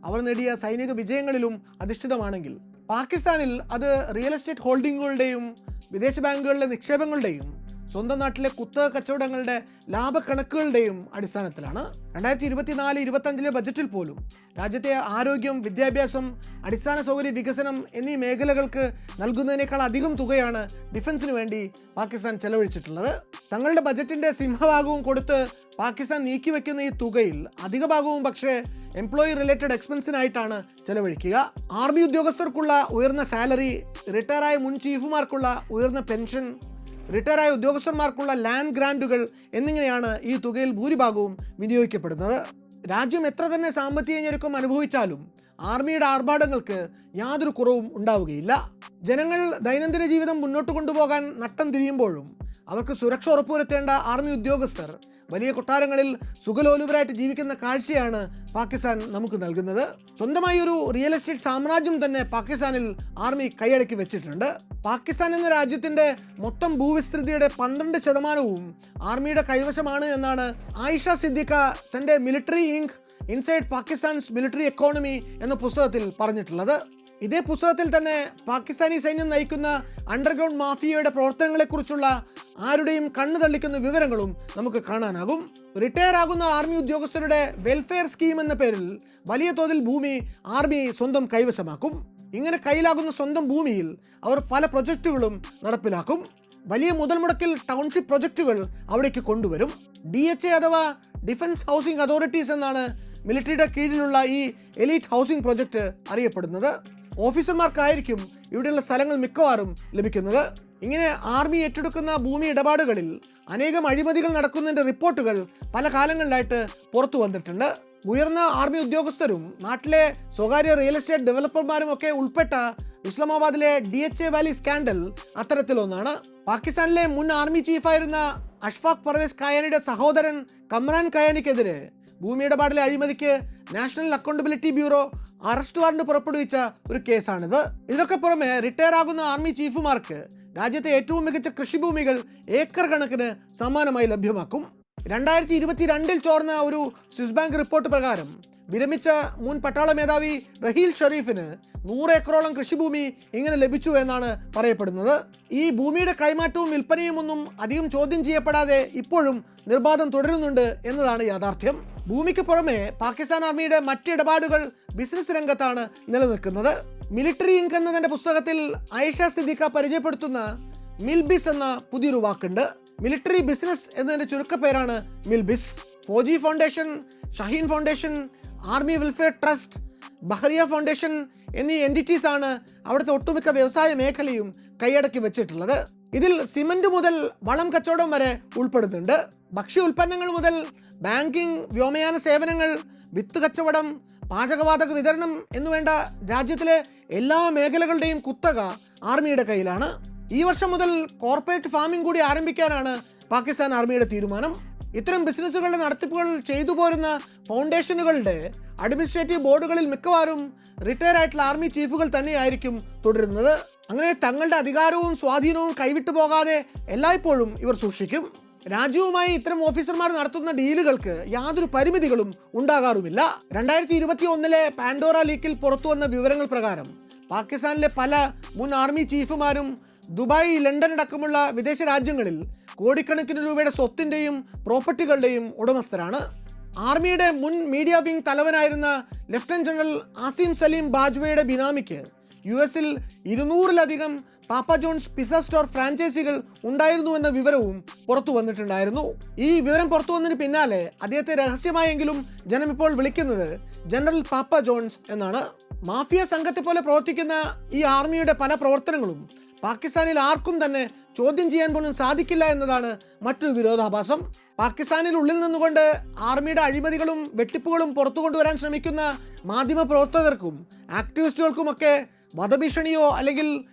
അവർ നേടിയ സൈനിക വിജയങ്ങളിലും അധിഷ്ഠിതമാണെങ്കിൽ പാകിസ്ഥാനിൽ അത് റിയൽ എസ്റ്റേറ്റ് ഹോൾഡിങ്ങുകളുടെയും വിദേശ ബാങ്കുകളിലെ നിക്ഷേപങ്ങളുടെയും സ്വന്തം നാട്ടിലെ കുത്തക കച്ചവടങ്ങളുടെ ലാഭക്കണക്കുകളുടെയും അടിസ്ഥാനത്തിലാണ്. 2024-25 ബജറ്റിൽ പോലും രാജ്യത്തെ ആരോഗ്യം, വിദ്യാഭ്യാസം, അടിസ്ഥാന സൗകര്യ വികസനം എന്നീ മേഖലകൾക്ക് നൽകുന്നതിനേക്കാൾ അധികം തുകയാണ് ഡിഫൻസിന് വേണ്ടി പാകിസ്ഥാൻ ചെലവഴിച്ചിട്ടുള്ളത്. തങ്ങളുടെ ബജറ്റിന്റെ സിംഹഭാഗവും കൊടുത്ത് പാകിസ്ഥാൻ നീക്കിവെക്കുന്ന ഈ തുകയിൽ അധിക ഭാഗവും പക്ഷേ എംപ്ലോയി റിലേറ്റഡ് എക്സ്പെൻസിനായിട്ടാണ് ചെലവഴിക്കുക. ആർമി ഉദ്യോഗസ്ഥർക്കുള്ള ഉയർന്ന സാലറി, റിട്ടയറായ മുൻ ചീഫുമാർക്കുള്ള ഉയർന്ന പെൻഷൻ, റിട്ടയറായ ഉദ്യോഗസ്ഥന്മാർക്കുള്ള ലാൻഡ് ഗ്രാൻറ്റുകൾ എന്നിങ്ങനെയാണ് ഈ തുകയിൽ ഭൂരിഭാഗവും വിനിയോഗിക്കപ്പെടുന്നത്. രാജ്യം എത്ര തന്നെ സാമ്പത്തിക ഞെരുക്കം അനുഭവിച്ചാലും ആർമിയുടെ ആർഭാടങ്ങൾക്ക് യാതൊരു കുറവും ഉണ്ടാവുകയില്ല. ജനങ്ങൾ ദൈനംദിന ജീവിതം മുന്നോട്ട് കൊണ്ടുപോകാൻ നട്ടം തിരിയുമ്പോഴും അവർക്ക് സുരക്ഷ ഉറപ്പുവരുത്തേണ്ട ആർമി ഉദ്യോഗസ്ഥർ വലിയ കൊട്ടാരങ്ങളിൽ സുഖലോലുപരായിട്ട് ജീവിക്കുന്ന കാഴ്ചയാണ് പാകിസ്ഥാൻ നമുക്ക് നൽകുന്നത്. സ്വന്തമായി ഒരു റിയൽ എസ്റ്റേറ്റ് സാമ്രാജ്യം തന്നെ പാകിസ്ഥാനിൽ ആർമി കൈയടക്കി വെച്ചിട്ടുണ്ട്. പാകിസ്ഥാൻ എന്ന രാജ്യത്തിന്റെ മൊത്തം ഭൂവിസ്തൃതിയുടെ 12% ആർമിയുടെ കൈവശമാണ് എന്നാണ് ആയിഷ സിദ്ദിഖ തന്റെ military inc inside Pakistan's military economy എന്ന പുസ്തകത്തിൽ പറഞ്ഞിട്ടുള്ളത്. ഇതേ പുസ്തകത്തിൽ തന്നെ പാകിസ്ഥാനി സൈന്യം നയിക്കുന്ന അണ്ടർഗ്രൗണ്ട് മാഫിയയുടെ പ്രവർത്തനങ്ങളെക്കുറിച്ചുള്ള ആരുടെയും കണ്ണു തള്ളിക്കുന്ന വിവരങ്ങളും നമുക്ക് കാണാനാകും. റിട്ടയർ ആകുന്ന ആർമി ഉദ്യോഗസ്ഥരുടെ വെൽഫെയർ സ്കീം എന്ന പേരിൽ വലിയ തോതിൽ ഭൂമി ആർമി സ്വന്തം കൈവശമാക്കും. ഇങ്ങനെ കയ്യിലാകുന്ന സ്വന്തം ഭൂമിയിൽ അവർ പല പ്രൊജക്റ്റുകളും നടപ്പിലാക്കും. വലിയ മുതൽ മുടക്കിൽ ടൗൺഷിപ്പ് പ്രൊജക്റ്റുകൾ അവിടേക്ക് കൊണ്ടുവരും. DHA അഥവാ ഡിഫൻസ് ഹൗസിംഗ് അതോറിറ്റീസ് എന്നാണ് മിലിറ്ററിയുടെ കീഴിലുള്ള ഈ എലീറ്റ് ഹൗസിംഗ് പ്രൊജക്റ്റ് അറിയപ്പെടുന്നത്. ഓഫീസർമാർക്കായിരിക്കും ഇവിടെയുള്ള സ്ഥലങ്ങൾ മിക്കവാറും ലഭിക്കുന്നത്. ഇങ്ങനെ ആർമി ഏറ്റെടുക്കുന്ന ഭൂമി ഇടപാടുകളിൽ അനേകം അഴിമതികൾ നടക്കുന്നതിൻ്റെ റിപ്പോർട്ടുകൾ പല കാലങ്ങളിലായിട്ട് പുറത്തു വന്നിട്ടുണ്ട്. ഉയർന്ന ആർമി ഉദ്യോഗസ്ഥരും നാട്ടിലെ സ്വകാര്യ റിയൽ എസ്റ്റേറ്റ് ഡെവലപ്പർമാരും ഒക്കെ ഉൾപ്പെട്ട ഇസ്ലാമാബാദിലെ DHA വാലി സ്കാൻഡൽ അത്തരത്തിലൊന്നാണ്. പാകിസ്ഥാനിലെ മുൻ ആർമി ചീഫായിരുന്ന അഷ്ഫാഖ് പർവേസ് കായാനിയുടെ സഹോദരൻ കമ്രാൻ കായാനിക്കെതിരെ ഭൂമി ഇടപാടിലെ അഴിമതിക്ക് national accountability bureau arrest warrant പുറപ്പെടുവിച്ച ഒരു കേസാണിത്. ഇതിനൊക്കെ പുറമെ റിട്ടയർ ആകുന്ന ആർമി ചീഫുമാർക്ക് രാജ്യത്തെ ഏറ്റവും മികച്ച കൃഷിഭൂമികൾ ഏക്കർ കണക്കിന് സമ്മാനമായി ലഭ്യമാക്കും. 2022 ചോർന്ന ഒരു സ്വിസ് ബാങ്ക് റിപ്പോർട്ട് പ്രകാരം വിരമിച്ച മുൻ പട്ടാള മേധാവി റഹീൽ ഷെരീഫിന് 100 ഏക്കറോളം കൃഷിഭൂമി ഇങ്ങനെ ലഭിച്ചു എന്നാണ് പറയപ്പെടുന്നത്. ഈ ഭൂമിയുടെ കൈമാറ്റവും വിൽപ്പനയും ഒന്നും അധികം ചോദ്യം ചെയ്യപ്പെടാതെ ഇപ്പോഴും നിർബാധം തുടരുന്നുണ്ട് എന്നതാണ് യാഥാർത്ഥ്യം. ഭൂമിക്ക് പുറമെ പാകിസ്ഥാൻ ആർമിയുടെ മറ്റിടപാടുകൾ ബിസിനസ് രംഗത്താണ് നിലനിൽക്കുന്നത്. മിലിറ്ററി ഇങ്ക് എന്ന തന്റെ പുസ്തകത്തിൽ ആയിഷ സിദ്ദീഖ പരിചയപ്പെടുത്തുന്ന മിൽബിസ് എന്ന പുതിയൊരു വാക്കുണ്ട്. മിലിറ്ററി ബിസിനസ് എന്നതിന്റെ ചുരുക്കപ്പേരാണ് Milbus. Fauji foundation, Shaheen foundation, army welfare trust, Bahria foundation എന്നീ എൻറ്റിറ്റീസ് ആണ് അവിടുത്തെ ഒട്ടുമിക്ക വ്യവസായ മേഖലയും കൈയടക്കി വെച്ചിട്ടുള്ളത്. ഇതിൽ സിമന്റ് മുതൽ വളം കച്ചവടം വരെ ഉൾപ്പെടുന്നുണ്ട്. ഭക്ഷ്യ ഉൽപ്പന്നങ്ങൾ മുതൽ ബാങ്കിംഗ്, വ്യോമയാന സേവനങ്ങൾ, വിത്ത് കച്ചവടം, പാചകവാതക വിതരണം എന്നുവേണ്ട രാജ്യത്തിലെ എല്ലാ മേഖലകളുടെയും കുത്തക ആർമിയുടെ കയ്യിലാണ്. ഈ വർഷം മുതൽ കോർപ്പറേറ്റ് ഫാമിംഗ് കൂടി ആരംഭിക്കാനാണ് പാകിസ്ഥാൻ ആർമിയുടെ തീരുമാനം. ഇത്തരം ബിസിനസ്സുകളുടെ നടത്തിപ്പുകൾ ചെയ്തു പോരുന്ന ഫൗണ്ടേഷനുകളുടെ അഡ്മിനിസ്ട്രേറ്റീവ് ബോർഡുകളിൽ മിക്കവാറും റിട്ടയർ ആയിട്ടുള്ള ആർമി ചീഫുകൾ തന്നെയായിരിക്കും തുടരുന്നത്. അങ്ങനെ തങ്ങളുടെ അധികാരവും സ്വാധീനവും കൈവിട്ടു പോകാതെ എല്ലായ്പ്പോഴും ഇവർ സൂക്ഷിക്കും. രാജ്യവുമായി ഇത്തരം ഓഫീസർമാർ നടത്തുന്ന ഡീലുകൾക്ക് യാതൊരു പരിമിതികളും ഉണ്ടാകാറുമില്ല. 2021 പാൻഡോറ ലീക്കിൽ പുറത്തു വന്ന വിവരങ്ങൾ പ്രകാരം പാകിസ്ഥാനിലെ പല മുൻ ആർമി ചീഫുമാരും ദുബായ്, ലണ്ടൻ അടക്കമുള്ള വിദേശ രാജ്യങ്ങളിൽ കോടിക്കണക്കിന് രൂപയുടെ സ്വത്തിൻ്റെയും പ്രോപ്പർട്ടികളുടെയും ഉടമസ്ഥരാണ്. ആർമിയുടെ മുൻ മീഡിയ വിംഗ് തലവനായിരുന്ന ലഫ്റ്റനന്റ് ജനറൽ ആസിം സലീം ബാജ്വയുടെ ബിനാമിക്ക് US-ൽ 200-ലധികം പാപ്പ ജോൺസ് പിസ്സ സ്റ്റോർ ഫ്രാഞ്ചൈസികൾ ഉണ്ടായിരുന്നു എന്ന വിവരവും പുറത്തു വന്നിട്ടുണ്ടായിരുന്നു. ഈ വിവരം പുറത്തു വന്നതിന് പിന്നാലെ അദ്ദേഹത്തെ രഹസ്യമായെങ്കിലും ജനം ഇപ്പോൾ വിളിക്കുന്നത് ജനറൽ പാപ്പ ജോൺസ് എന്നാണ്. മാഫിയ സംഘത്തെ പോലെ പ്രവർത്തിക്കുന്ന ഈ ആർമിയുടെ പല പ്രവർത്തനങ്ങളും പാകിസ്ഥാനിൽ ആർക്കും തന്നെ ചോദ്യം ചെയ്യാൻ പോലും സാധിക്കില്ല എന്നതാണ് മറ്റൊരു വിരോധാഭാസം. പാകിസ്ഥാനിൽ ഉള്ളിൽ നിന്നുകൊണ്ട് ആർമിയുടെ അഴിമതികളും വെട്ടിപ്പുകളും പുറത്തു കൊണ്ടുവരാൻ ശ്രമിക്കുന്ന മാധ്യമ പ്രവർത്തകർക്കും ആക്ടിവിസ്റ്റുകൾക്കുമൊക്കെ വധഭീഷണിയോ അല്ലെങ്കിൽ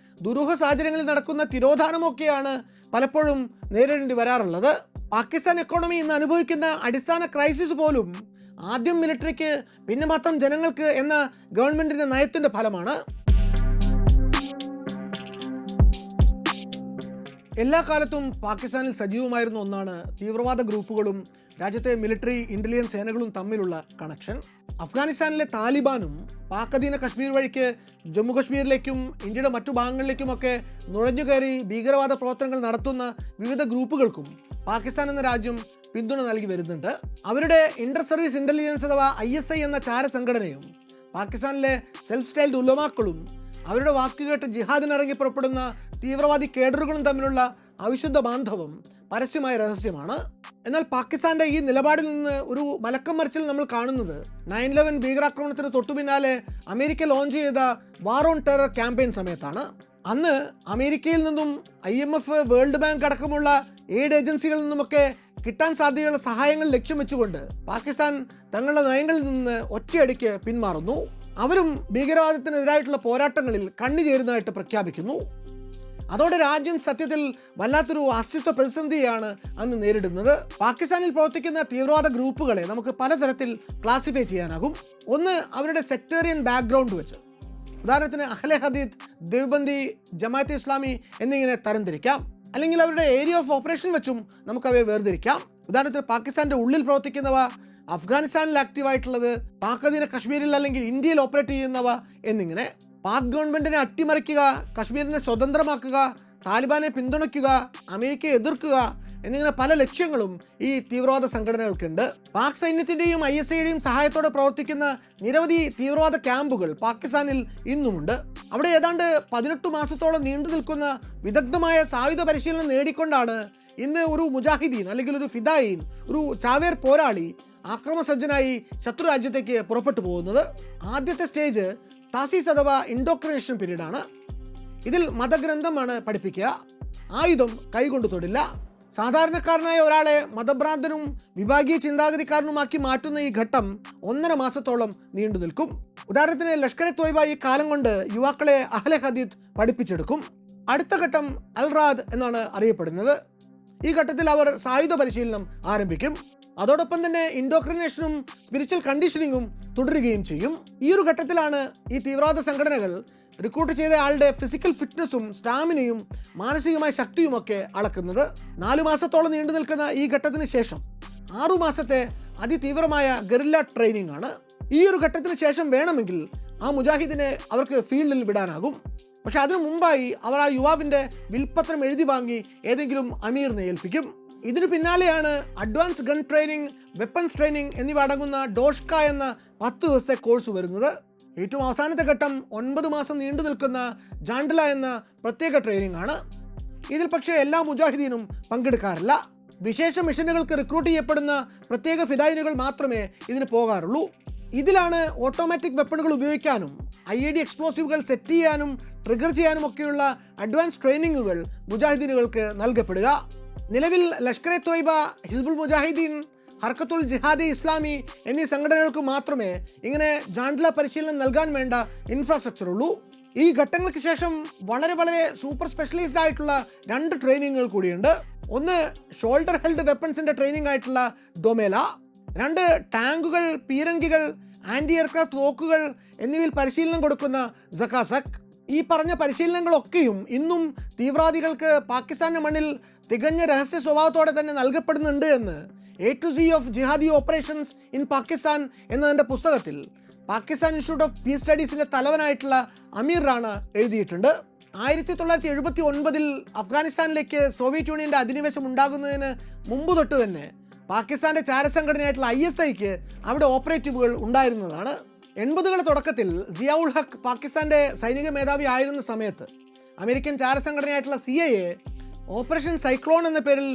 ദുരൂഹ സാഹചര്യങ്ങളിൽ നടക്കുന്ന തിരോധാനമൊക്കെയാണ് പലപ്പോഴും നേരിടേണ്ടി വരാറുള്ളത്. പാകിസ്ഥാൻ എക്കോണമി ഇന്ന് അനുഭവിക്കുന്ന അടിസ്ഥാന ക്രൈസിസ് പോലും ആദ്യം മിലിറ്ററിക്ക് പിന്നെ മാത്രം ജനങ്ങൾക്ക് എന്ന ഗവൺമെന്റിന്റെ നയത്തിന്റെ ഫലമാണ്. എല്ലാ കാലത്തും പാകിസ്ഥാനിൽ സജീവമായിരുന്ന ഒന്നാണ് തീവ്രവാദ ഗ്രൂപ്പുകളും രാജ്യത്തെ മിലിറ്ററി ഇന്റലിജൻസ് സേനകളും തമ്മിലുള്ള കണക്ഷൻ. അഫ്ഗാനിസ്ഥാനിലെ താലിബാനും പാക് അധീന കശ്മീർ വഴിക്ക് ജമ്മു കശ്മീരിലേക്കും ഇന്ത്യയുടെ മറ്റു ഭാഗങ്ങളിലേക്കുമൊക്കെ നുഴഞ്ഞുകയറി ഭീകരവാദ പ്രവർത്തനങ്ങൾ നടത്തുന്ന വിവിധ ഗ്രൂപ്പുകൾക്കും പാകിസ്ഥാൻ എന്ന രാജ്യം പിന്തുണ നൽകി വരുന്നുണ്ട്. അവരുടെ ഇന്റർ സർവീസ് ഇന്റലിജൻസ് അഥവാ ISI എന്ന ചാരസംഘടനയും പാകിസ്ഥാനിലെ സെൽഫ് സ്റ്റൈൽഡ് ഉലമാക്കളും അവരുടെ വാക്കുകേട്ട് ജിഹാദിനിറങ്ങി പുറപ്പെടുന്ന തീവ്രവാദി കേഡറുകളും തമ്മിലുള്ള അവിശുദ്ധ ബാന്ധവം പരസ്യമായ രഹസ്യമാണ്. എന്നാൽ പാകിസ്ഥാന്റെ ഈ നിലപാടിൽ നിന്ന് ഒരു മലക്കം മറിച്ചിൽ നമ്മൾ കാണുന്നത് 9/11 ഭീകരാക്രമണത്തിന് തൊട്ടു പിന്നാലെ അമേരിക്ക ലോഞ്ച് ചെയ്ത വാർ ഓൺ ടെറർ ക്യാമ്പയിൻ സമയത്താണ്. അന്ന് അമേരിക്കയിൽ നിന്നും IMF, വേൾഡ് ബാങ്ക് അടക്കമുള്ള എയ്ഡ് ഏജൻസികളിൽ നിന്നുമൊക്കെ കിട്ടാൻ സാധ്യതയുള്ള സഹായങ്ങൾ ലക്ഷ്യം വെച്ചുകൊണ്ട് പാകിസ്ഥാൻ തങ്ങളുടെ നയങ്ങളിൽ നിന്ന് ഒറ്റയടിക്ക് പിന്മാറുന്നു. അവരും ഭീകരവാദത്തിനെതിരായിട്ടുള്ള പോരാട്ടങ്ങളിൽ കണ്ണിചേരുന്നതായിട്ട് പ്രഖ്യാപിക്കുന്നു. അതോടെ രാജ്യം സത്യത്തിൽ വല്ലാത്തൊരു അസ്തിത്വ പ്രതിസന്ധിയാണ് അന്ന് നേരിടുന്നത്. പാകിസ്ഥാനിൽ പ്രവർത്തിക്കുന്ന തീവ്രവാദ ഗ്രൂപ്പുകളെ നമുക്ക് പലതരത്തിൽ ക്ലാസിഫൈ ചെയ്യാനാകും. ഒന്ന്, അവരുടെ സെക്ടേറിയൻ ബാക്ക്ഗ്രൗണ്ട് വെച്ച്. ഉദാഹരണത്തിന് അഹ്ലെ ഹദീദ്, ദേവ്ബന്ദി, ജമാഅത്തെ ഇസ്ലാമി എന്നിങ്ങനെ തരംതിരിക്കാം. അല്ലെങ്കിൽ അവരുടെ ഏരിയ ഓഫ് ഓപ്പറേഷൻ വെച്ചും നമുക്കവയെ വേർതിരിക്കാം. ഉദാഹരണത്തിന് പാകിസ്ഥാന്റെ ഉള്ളിൽ പ്രവർത്തിക്കുന്നവ, അഫ്ഗാനിസ്ഥാനിൽ ആക്റ്റീവായിട്ടുള്ളത്, പാക് അധീന കശ്മീരിൽ അല്ലെങ്കിൽ ഇന്ത്യയിൽ ഓപ്പറേറ്റ് ചെയ്യുന്നവ എന്നിങ്ങനെ. പാക് ഗവൺമെന്റിനെ അട്ടിമറിക്കുക, കശ്മീരിനെ സ്വതന്ത്രമാക്കുക, താലിബാനെ പിന്തുണയ്ക്കുക, അമേരിക്കയെ എതിർക്കുക എന്നിങ്ങനെ പല ലക്ഷ്യങ്ങളും ഈ തീവ്രവാദ സംഘടനകൾക്കുണ്ട്. പാക് സൈന്യത്തിൻ്റെയും ISIയുടെയും സഹായത്തോടെ പ്രവർത്തിക്കുന്ന നിരവധി തീവ്രവാദ ക്യാമ്പുകൾ പാകിസ്ഥാനിൽ ഇന്നുമുണ്ട്. അവിടെ ഏതാണ്ട് 18 മാസത്തോളം നീണ്ടു നിൽക്കുന്ന വിദഗ്ധമായ സായുധ പരിശീലനം നേടിക്കൊണ്ടാണ് ഇന്ന് ഒരു മുജാഹിദീൻ അല്ലെങ്കിൽ ഒരു ഫിദായിൻ, ഒരു ചാവേർ പോരാളി ആക്രമസജ്ജനായി ശത്രു രാജ്യത്തേക്ക് പുറപ്പെട്ടു പോകുന്നത്. ആദ്യത്തെ സ്റ്റേജ് താസീസ് അഥവാ ഇൻഡോക്രിനേഷൻ പീരീഡാണ്. ഇതിൽ മതഗ്രന്ഥമാണ് പഠിപ്പിക്കുക. ആയുധം കൈകൊണ്ട് തൊടില്ല. സാധാരണക്കാരനായ ഒരാളെ മതഭ്രാന്തനും വിഭാഗീയ ചിന്താഗതിക്കാരനുമാക്കി മാറ്റുന്ന ഈ ഘട്ടം 1.5 മാസത്തോളം നീണ്ടു നിൽക്കും. ഉദാഹരണത്തിന് ലഷ്കർ-എ തോയ്ബ ഈ കാലം കൊണ്ട് യുവാക്കളെ അഹ്ലെ ഹദീദ് പഠിപ്പിച്ചെടുക്കും. അടുത്ത ഘട്ടം അൽ റാദ് എന്നാണ് അറിയപ്പെടുന്നത്. ഈ ഘട്ടത്തിൽ അവർ സായുധ പരിശീലനം ആരംഭിക്കും. അതോടൊപ്പം തന്നെ ഇൻഡോക്രിനേഷനും സ്പിരിച്വൽ കണ്ടീഷനിങ്ങും തുടരുകയും ചെയ്യും. ഈ ഒരു ഘട്ടത്തിലാണ് ഈ തീവ്രവാദ സംഘടനകൾ റിക്രൂട്ട് ചെയ്ത ആളുടെ ഫിസിക്കൽ ഫിറ്റ്നസും സ്റ്റാമിനയും മാനസികമായ ശക്തിയുമൊക്കെ അളക്കുന്നത്. 4 മാസത്തോളം നീണ്ടു നിൽക്കുന്ന ഈ ഘട്ടത്തിന് ശേഷം 6 മാസത്തെ അതിതീവ്രമായ ഗറില്ല ട്രെയിനിങ് ആണ്. ഈ ഒരു ഘട്ടത്തിന് ശേഷം വേണമെങ്കിൽ ആ മുജാഹിദിനെ അവർക്ക് ഫീൽഡിൽ വിടാനാകും. പക്ഷെ അതിനു മുമ്പായി അവർ ആ യുവാവിൻ്റെ വിൽപ്പത്രം എഴുതി വാങ്ങി ഏതെങ്കിലും അമീറിനെ ഏൽപ്പിക്കും. ഇതിനു പിന്നാലെയാണ് advance gun training, weapons training എന്നിവ അടങ്ങുന്ന ഡോഷ്ക എന്ന 10 ദിവസത്തെ കോഴ്സ് വരുന്നത്. ഏറ്റവും അവസാനത്തെ ഘട്ടം 9 മാസം നീണ്ടു നിൽക്കുന്ന ജാൻഡല എന്ന പ്രത്യേക ട്രെയിനിങ് ആണ്. ഇതിൽ പക്ഷേ എല്ലാ മുജാഹിദീനും പങ്കെടുക്കാറില്ല. വിശേഷ മിഷനുകൾക്ക് റിക്രൂട്ട് ചെയ്യപ്പെടുന്ന പ്രത്യേക ഫിദായിനുകൾ മാത്രമേ ഇതിന് പോകാറുള്ളൂ. ഇതിലാണ് ഓട്ടോമാറ്റിക് വെപ്പണുകൾ ഉപയോഗിക്കാനും IED എക്സ്പ്ലോസീവുകൾ സെറ്റ് ചെയ്യാനും ട്രിഗർ ചെയ്യാനും ഒക്കെയുള്ള അഡ്വാൻസ് ട്രെയിനിങ്ങുകൾ മുജാഹിദീനുകൾക്ക് നൽകപ്പെടുക. നിലവിൽ ലഷ്കർ എ തോയ്ബ, ഹിസ്ബുൾ മുജാഹിദീൻ, ഹർക്കത്തുൽ ജിഹാദി ഇസ്ലാമി എന്നീ സംഘടനകൾക്ക് മാത്രമേ ഇങ്ങനെ ജാൻഡല പരിശീലനം നൽകാൻ വേണ്ട ഇൻഫ്രാസ്ട്രക്ചർ ഉള്ളൂ. ഈ ഘട്ടങ്ങൾക്ക് ശേഷം വളരെ സൂപ്പർ സ്പെഷ്യലൈസ്ഡ് ആയിട്ടുള്ള 2 ട്രെയിനിങ്ങുകൾ കൂടിയുണ്ട്. ഒന്ന് ഷോൾഡർ ഹെൽഡ് വെപ്പൺസിന്റെ ട്രെയിനിങ് ആയിട്ടുള്ള ഡൊമേല, 2 ടാങ്കുകൾ, പീരങ്കികൾ, ആന്റി എയർക്രാഫ്റ്റ് തോക്കുകൾ എന്നിവയിൽ പരിശീലനം കൊടുക്കുന്ന സക്കാസക്. ഈ പറഞ്ഞ പരിശീലനങ്ങളൊക്കെയും ഇന്നും തീവ്രവാദികൾക്ക് പാകിസ്ഥാന്റെ മണ്ണിൽ തികഞ്ഞ രഹസ്യ സ്വഭാവത്തോടെ തന്നെ നൽകപ്പെടുന്നുണ്ട് എന്ന് A to Z of jihadi operations in Pakistan എന്നതിൻ്റെ പുസ്തകത്തിൽ പാകിസ്ഥാൻ ഇൻസ്റ്റിറ്റ്യൂട്ട് ഓഫ് പീസ് സ്റ്റഡീസിൻ്റെ തലവനായിട്ടുള്ള അമീർ റാണ എഴുതിയിട്ടുണ്ട്. 1979 അഫ്ഗാനിസ്ഥാനിലേക്ക് സോവിയറ്റ് യൂണിയൻ്റെ അധിനിവേശം ഉണ്ടാകുന്നതിന് മുമ്പ് തൊട്ട് തന്നെ പാകിസ്ഥാൻ്റെ ചാരസംഘടനയായിട്ടുള്ള ISIക്ക് അവിടെ ഓപ്പറേറ്റീവുകൾ ഉണ്ടായിരുന്നതാണ്. 80കളുടെ തുടക്കത്തിൽ സിയാഉൾ ഹക്ക് പാകിസ്ഥാൻ്റെ സൈനിക മേധാവി ആയിരുന്ന സമയത്ത് അമേരിക്കൻ ചാരസംഘടനയായിട്ടുള്ള CIA ഓപ്പറേഷൻ സൈക്ലോൺ എന്ന പേരിൽ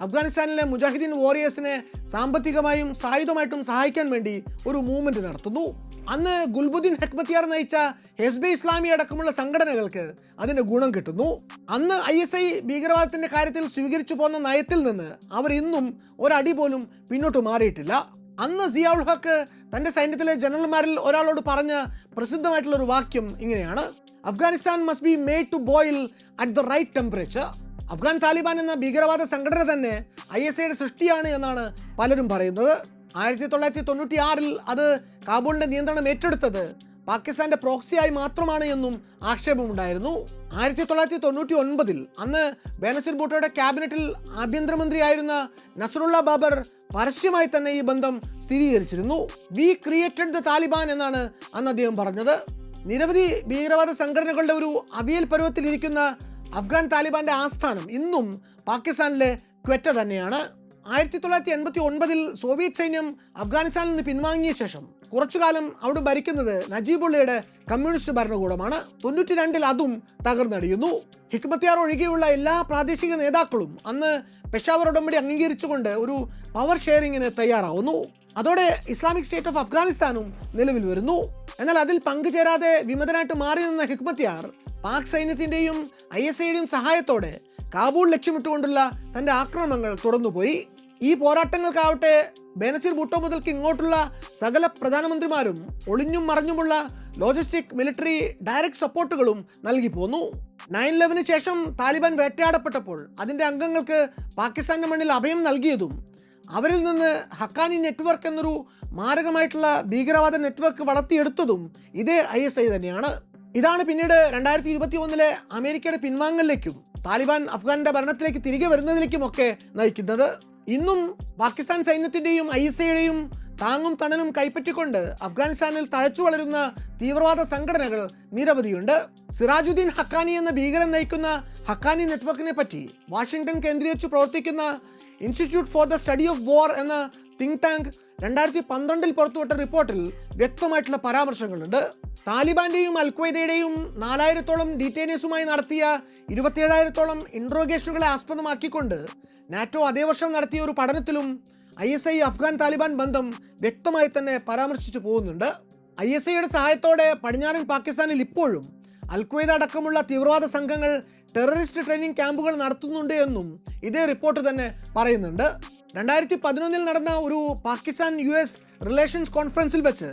അഫ്ഗാനിസ്ഥാനിലെ മുജാഹിദീൻ വാരിയേഴ്സിനെ സാമ്പത്തികമായും സായുധമായിട്ടും സഹായിക്കാൻ വേണ്ടി ഒരു മൂവ്മെൻറ്റ് നടത്തുന്നു. അന്ന് ഗുൽബുദ്ദീൻ ഹെക്മത്തിയാർ നയിച്ച ഹെസ്ബെ ഇസ്ലാമി അടക്കമുള്ള സംഘടനകൾക്ക് അതിൻ്റെ ഗുണം കിട്ടുന്നു. അന്ന് ISI ഭീകരവാദത്തിൻ്റെ കാര്യത്തിൽ സ്വീകരിച്ചു പോന്ന നയത്തിൽ നിന്ന് അവർ ഇന്നും ഒരടി പോലും പിന്നോട്ട് മാറിയിട്ടില്ല. അന്ന് സിയാഉൾ ഹക്ക് തൻ്റെ സൈന്യത്തിലെ ജനറൽമാരിൽ ഒരാളോട് പറഞ്ഞ പ്രസിദ്ധമായിട്ടുള്ളൊരു വാക്യം ഇങ്ങനെയാണ്: Afghanistan must be made to boil at the right temperature. Afghan Taliban എന്ന ഭീകരവാദ സംഘടന തന്നെ ISIയുടെ സൃഷ്ടിയാണ് എന്നാണ് പലരും പറയുന്നത്. 1996 അത് കാബൂളിൻ്റെ നിയന്ത്രണം ഏറ്റെടുത്തത് പാകിസ്ഥാന്റെ പ്രോക്സിയായി മാത്രമാണ് എന്നും ആക്ഷേപമുണ്ടായിരുന്നു. 1999 അന്ന് ബേനസീർ ഭൂട്ടോയുടെ ക്യാബിനറ്റിൽ ആഭ്യന്തരമന്ത്രിയായിരുന്ന നസറുള്ള ബാബർ പരസ്യമായി തന്നെ ഈ ബന്ധം സ്ഥിരീകരിച്ചിരുന്നു. വി ക്രിയേറ്റഡ് ദ താലിബാൻ എന്നാണ് അന്ന് അദ്ദേഹം പറഞ്ഞത്. നിരവധി ഭീകരവാദ സംഘടനകളുടെ ഒരു അവിയൽ പരുവത്തിലിരിക്കുന്ന അഫ്ഗാൻ താലിബാന്റെ ആസ്ഥാനം ഇന്നും പാകിസ്ഥാനിലെ ക്വറ്റ തന്നെയാണ്. 1989 സോവിയറ്റ് സൈന്യം അഫ്ഗാനിസ്ഥാനിൽ നിന്ന് പിൻവാങ്ങിയ ശേഷം കുറച്ചുകാലം അവിടെ ഭരിക്കുന്നത് നജീബുള്ളയുടെ കമ്മ്യൂണിസ്റ്റ് ഭരണകൂടമാണ്. 92 അതും തകർന്നടിയുന്നു. ഹിക്മത്തിയാർ ഒഴികെയുള്ള എല്ലാ പ്രാദേശിക നേതാക്കളും അന്ന് പെഷാവർ ഉടമ്പടി അംഗീകരിച്ചുകൊണ്ട് ഒരു പവർ ഷെയറിങ്ങിന് തയ്യാറാവുന്നു. അതോടെ ഇസ്ലാമിക് സ്റ്റേറ്റ് ഓഫ് അഫ്ഗാനിസ്ഥാനും നിലവിൽ വരുന്നു. എന്നാൽ അതിൽ പങ്കുചേരാതെ വിമതനായിട്ട് മാറി നിന്ന ഹിക്മത്തിയാർ പാക് സൈന്യത്തിൻ്റെയും ISIയുടെയും സഹായത്തോടെ കാബൂൾ ലക്ഷ്യമിട്ടുകൊണ്ടുള്ള തൻ്റെ ആക്രമണങ്ങൾ തുടർന്നുപോയി. ഈ പോരാട്ടങ്ങൾക്കാവട്ടെ ബേനസീർ ഭൂട്ടോ മുതൽക്ക് ഇങ്ങോട്ടുള്ള സകല പ്രധാനമന്ത്രിമാരും ഒളിഞ്ഞും മറഞ്ഞുമുള്ള ലോജിസ്റ്റിക്, മിലിറ്ററി, ഡയറക്റ്റ് സപ്പോർട്ടുകളും നൽകി പോന്നു. 9/11 ശേഷം താലിബാൻ വേട്ടയാടപ്പെട്ടപ്പോൾ അതിൻ്റെ അംഗങ്ങൾക്ക് പാകിസ്ഥാൻ്റെ മണ്ണിൽ അഭയം നൽകിയതും അവരിൽ നിന്ന് ഹക്കാനി നെറ്റ്വർക്ക് എന്നൊരു മാരകമായിട്ടുള്ള ഭീകരവാദ നെറ്റ്വർക്ക് വളർത്തിയെടുത്തതും ഇതേ ISI തന്നെയാണ്. ഇതാണ് പിന്നീട് 2021 അമേരിക്കയുടെ പിൻവാങ്ങലിലേക്കും താലിബാൻ അഫ്ഗാന്റെ ഭരണത്തിലേക്ക് തിരികെ വരുന്നതിലേക്കുമൊക്കെ നയിക്കുന്നത്. ഇന്നും പാകിസ്ഥാൻ സൈന്യത്തിൻ്റെയും ISIയുടെയും താങ്ങും തണലും കൈപ്പറ്റിക്കൊണ്ട് അഫ്ഗാനിസ്ഥാനിൽ തഴച്ചു വളരുന്ന തീവ്രവാദ സംഘടനകൾ നിരവധിയുണ്ട്. സിറാജുദ്ദീൻ ഹക്കാനി എന്ന ഭീകരൻ നയിക്കുന്ന ഹക്കാനി നെറ്റ്വർക്കിനെ പറ്റി വാഷിംഗ്ടൺ കേന്ദ്രീകരിച്ച് പ്രവർത്തിക്കുന്ന institute for the study of വാർ എന്ന തിങ്ക് ടാങ്ക് 2012 പുറത്തുവിട്ട റിപ്പോർട്ടിൽ വ്യക്തമായിട്ടുള്ള പരാമർശങ്ങളുണ്ട്. താലിബാന്റെയും അൽഖ്വയ്ദയുടെയും 4000-ഓളം ഡീറ്റെയിനേഴ്സുമായി നടത്തിയ 27,000-ഓളം ഇൻട്രോഗേഷനുകളെ ആസ്പദമാക്കിക്കൊണ്ട് നാറ്റോ അതേ വർഷം നടത്തിയ ഒരു പഠനത്തിലും ISI അഫ്ഗാൻ താലിബാൻ ബന്ധം വ്യക്തമായി തന്നെ പരാമർശിച്ചു പോകുന്നുണ്ട്. ISIയുടെ സഹായത്തോടെ പടിഞ്ഞാറൻ പാകിസ്ഥാനിൽ ഇപ്പോഴും അൽഖ്വയ്ദ അടക്കമുള്ള തീവ്രവാദ സംഘങ്ങൾ ടെററിസ്റ്റ് ട്രെയിനിങ് ക്യാമ്പുകൾ നടത്തുന്നുണ്ട് എന്നും ഇതേ റിപ്പോർട്ട് തന്നെ പറയുന്നുണ്ട്. 2011 നടന്ന ഒരു പാകിസ്ഥാൻ US റിലേഷൻസ് കോൺഫറൻസിൽ വെച്ച്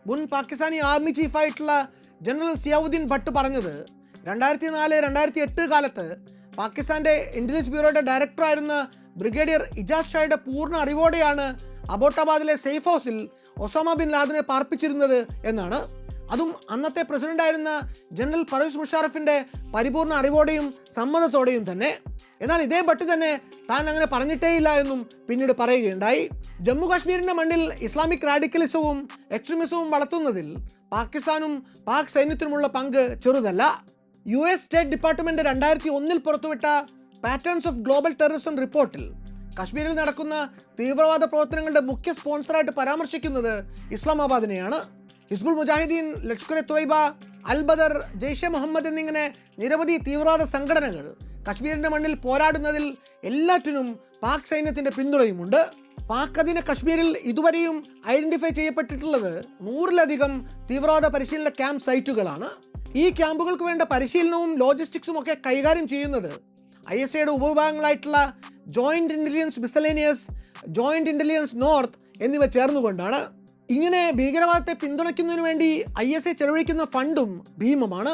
മുൻ പാകിസ്ഥാനി ആർമി ചീഫായിട്ടുള്ള ജനറൽ സിയാവുദ്ദീൻ ഭട്ട് പറഞ്ഞത് 2004-2008 കാലത്ത് പാകിസ്ഥാന്റെ ഇന്റലിജൻസ് ബ്യൂറോയുടെ ഡയറക്ടറായിരുന്ന ബ്രിഗേഡിയർ ഇജാസ് ഷായുടെ പൂർണ്ണ അറിവോടെയാണ് അബോട്ടാബാദിലെ സേഫ് ഹൗസിൽ ഒസാമ ബിൻ ലാദനെ പാർപ്പിച്ചിരുന്നത് എന്നാണ്. അതും അന്നത്തെ പ്രസിഡന്റായിരുന്ന ജനറൽ പർവേസ് മുഷാറഫിന്റെ പരിപൂർണ അറിവോടെയും സമ്മതത്തോടെയും തന്നെ. എന്നാൽ ഇതേ ഭട്ടി തന്നെ താൻ അങ്ങനെ പറഞ്ഞിട്ടേയില്ല എന്നും പിന്നീട് പറയുകയുണ്ടായി. ജമ്മു കാശ്മീരിന്റെ മണ്ണിൽ ഇസ്ലാമിക് റാഡിക്കലിസവും എക്സ്ട്രീമിസവും വളർത്തുന്നതിൽ പാകിസ്ഥാനും പാക് സൈന്യത്തിനുമുള്ള പങ്ക് ചെറുതല്ല. US സ്റ്റേറ്റ് ഡിപ്പാർട്ട്മെന്റ് 2001 പുറത്തുവിട്ട പാറ്റേൺസ് ഓഫ് ഗ്ലോബൽ ടെററിസം റിപ്പോർട്ടിൽ കശ്മീരിൽ നടക്കുന്ന തീവ്രവാദ പ്രവർത്തനങ്ങളുടെ മുഖ്യ സ്പോൺസറായിട്ട് പരാമർശിക്കുന്നത് ഇസ്ലാമാബാദിനെയാണ്. ഹിസ്ബുൾ മുജാഹിദീൻ, ലഷ്കർ എ തോയ്ബ, അൽ ബദർ, ജെയ്ഷെ മുഹമ്മദ് എന്നിങ്ങനെ നിരവധി തീവ്രവാദ സംഘടനകൾ കശ്മീരിന്റെ മണ്ണിൽ പോരാടുന്നതിൽ എല്ലാറ്റിനും പാക് സൈന്യത്തിന്റെ പിന്തുണയുമുണ്ട്. പാക് അധീന കശ്മീരിൽ ഇതുവരെയും ഐഡന്റിഫൈ ചെയ്യപ്പെട്ടിട്ടുള്ളത് 100-ലധികം തീവ്രവാദ പരിശീലന ക്യാമ്പ് സൈറ്റുകളാണ്. ഈ ക്യാമ്പുകൾക്ക് വേണ്ട പരിശീലനവും ലോജിസ്റ്റിക്സും ഒക്കെ കൈകാര്യം ചെയ്യുന്നത് ISAയുടെ ഉപവിഭാഗങ്ങളായിട്ടുള്ള joint intelligence miscellaneous, joint intelligence north എന്നിവ ചേർന്നുകൊണ്ടാണ്. ഇങ്ങനെ ഭീകരവാദത്തെ പിന്തുണയ്ക്കുന്നതിന് വേണ്ടി ISA ചെലവഴിക്കുന്ന ഫണ്ടും ഭീമമാണ്.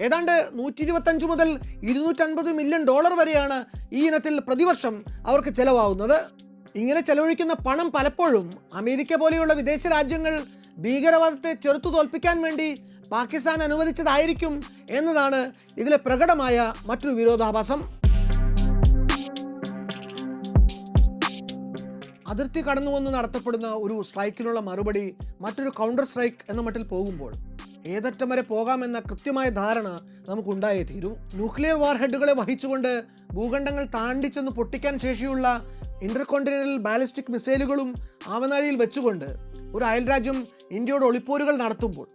ഏതാണ്ട് $125 മുതൽ $250 മില്യൺ വരെയാണ് ഈ ഇനത്തിൽ പ്രതിവർഷം അവർക്ക് ചെലവാകുന്നത്. ഇങ്ങനെ ചെലവഴിക്കുന്ന പണം പലപ്പോഴും അമേരിക്ക പോലെയുള്ള വിദേശ രാജ്യങ്ങൾ ഭീകരവാദത്തെ ചെറുത്തു തോൽപ്പിക്കാൻ വേണ്ടി പാകിസ്ഥാൻ അനുവദിച്ചതായിരിക്കും എന്നതാണ് ഇതിലെ പ്രകടമായ മറ്റൊരു വിരോധാഭാസം. അതിർത്തി കടന്നുവന്ന് നടത്തപ്പെടുന്ന ഒരു സ്ട്രൈക്കിനുള്ള മറുപടി മറ്റൊരു കൗണ്ടർ സ്ട്രൈക്ക് എന്ന മട്ടിൽ പോകുമ്പോൾ ഏതറ്റം വരെ പോകാമെന്ന കൃത്യമായ ധാരണ നമുക്കുണ്ടായേ തീരൂ. ന്യൂക്ലിയർ വാർ ഹെഡുകളെ വഹിച്ചുകൊണ്ട് ഭൂഖണ്ഡങ്ങൾ താണ്ടിച്ചെന്ന് പൊട്ടിക്കാൻ ശേഷിയുള്ള ഇന്റർകോണ്ടിനെന്റൽ ബാലിസ്റ്റിക് മിസൈലുകളും ആവനാഴിയിൽ വെച്ചുകൊണ്ട് ഒരു അയൽ രാജ്യം ഇന്ത്യയോട് ഒളിപ്പോരുകൾ നടത്തുമ്പോൾ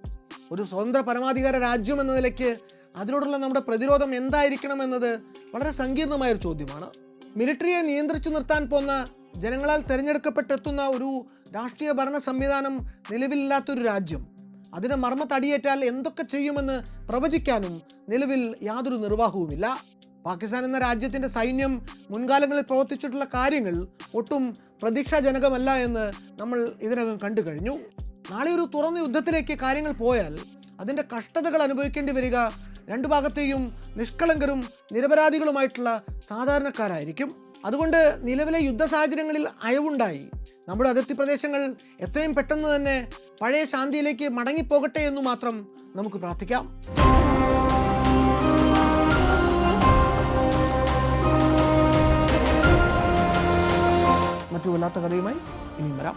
ഒരു സ്വതന്ത്ര പരമാധികാര രാജ്യം എന്ന നിലയ്ക്ക് അതിനോടുള്ള നമ്മുടെ പ്രതിരോധം എന്തായിരിക്കണം എന്നത് വളരെ സങ്കീർണമായൊരു ചോദ്യമാണ്. മിലിറ്ററിയെ നിയന്ത്രിച്ചു നിർത്താൻ പോന്ന ജനങ്ങളാൽ തിരഞ്ഞെടുക്കപ്പെട്ടെത്തുന്ന ഒരു രാഷ്ട്രീയ ഭരണ സംവിധാനം നിലവിലില്ലാത്തൊരു രാജ്യം അതിന് മർമ്മത്തടിയേറ്റാൽ എന്തൊക്കെ ചെയ്യുമെന്ന് പ്രവചിക്കാനും നിലവിൽ യാതൊരു നിർവാഹവുമില്ല. പാകിസ്ഥാൻ എന്ന രാജ്യത്തിൻ്റെ സൈന്യം മുൻകാലങ്ങളിൽ പ്രവർത്തിച്ചിട്ടുള്ള കാര്യങ്ങൾ ഒട്ടും പ്രതീക്ഷാജനകമല്ല എന്ന് നമ്മൾ ഇതിനകം കണ്ടു കഴിഞ്ഞു. നാളെ ഒരു തുറന്ന യുദ്ധത്തിലേക്ക് കാര്യങ്ങൾ പോയാൽ അതിൻ്റെ കഷ്ടതകൾ അനുഭവിക്കേണ്ടി വരിക രണ്ടു ഭാഗത്തെയും നിഷ്കളങ്കരും നിരപരാധികളുമായിട്ടുള്ള സാധാരണക്കാരായിരിക്കും. അതുകൊണ്ട് നിലവിലെ യുദ്ധ സാഹചര്യങ്ങളിൽ അയവുണ്ടായി നമ്മുടെ അതിർത്തി പ്രദേശങ്ങൾ എത്രയും പെട്ടെന്ന് തന്നെ പഴയ ശാന്തിയിലേക്ക് മടങ്ങിപ്പോകട്ടെ എന്നു മാത്രം നമുക്ക് പ്രാർത്ഥിക്കാം. മറ്റു വല്ലാത്ത കഥയുമായി ഇനിയും വരാം.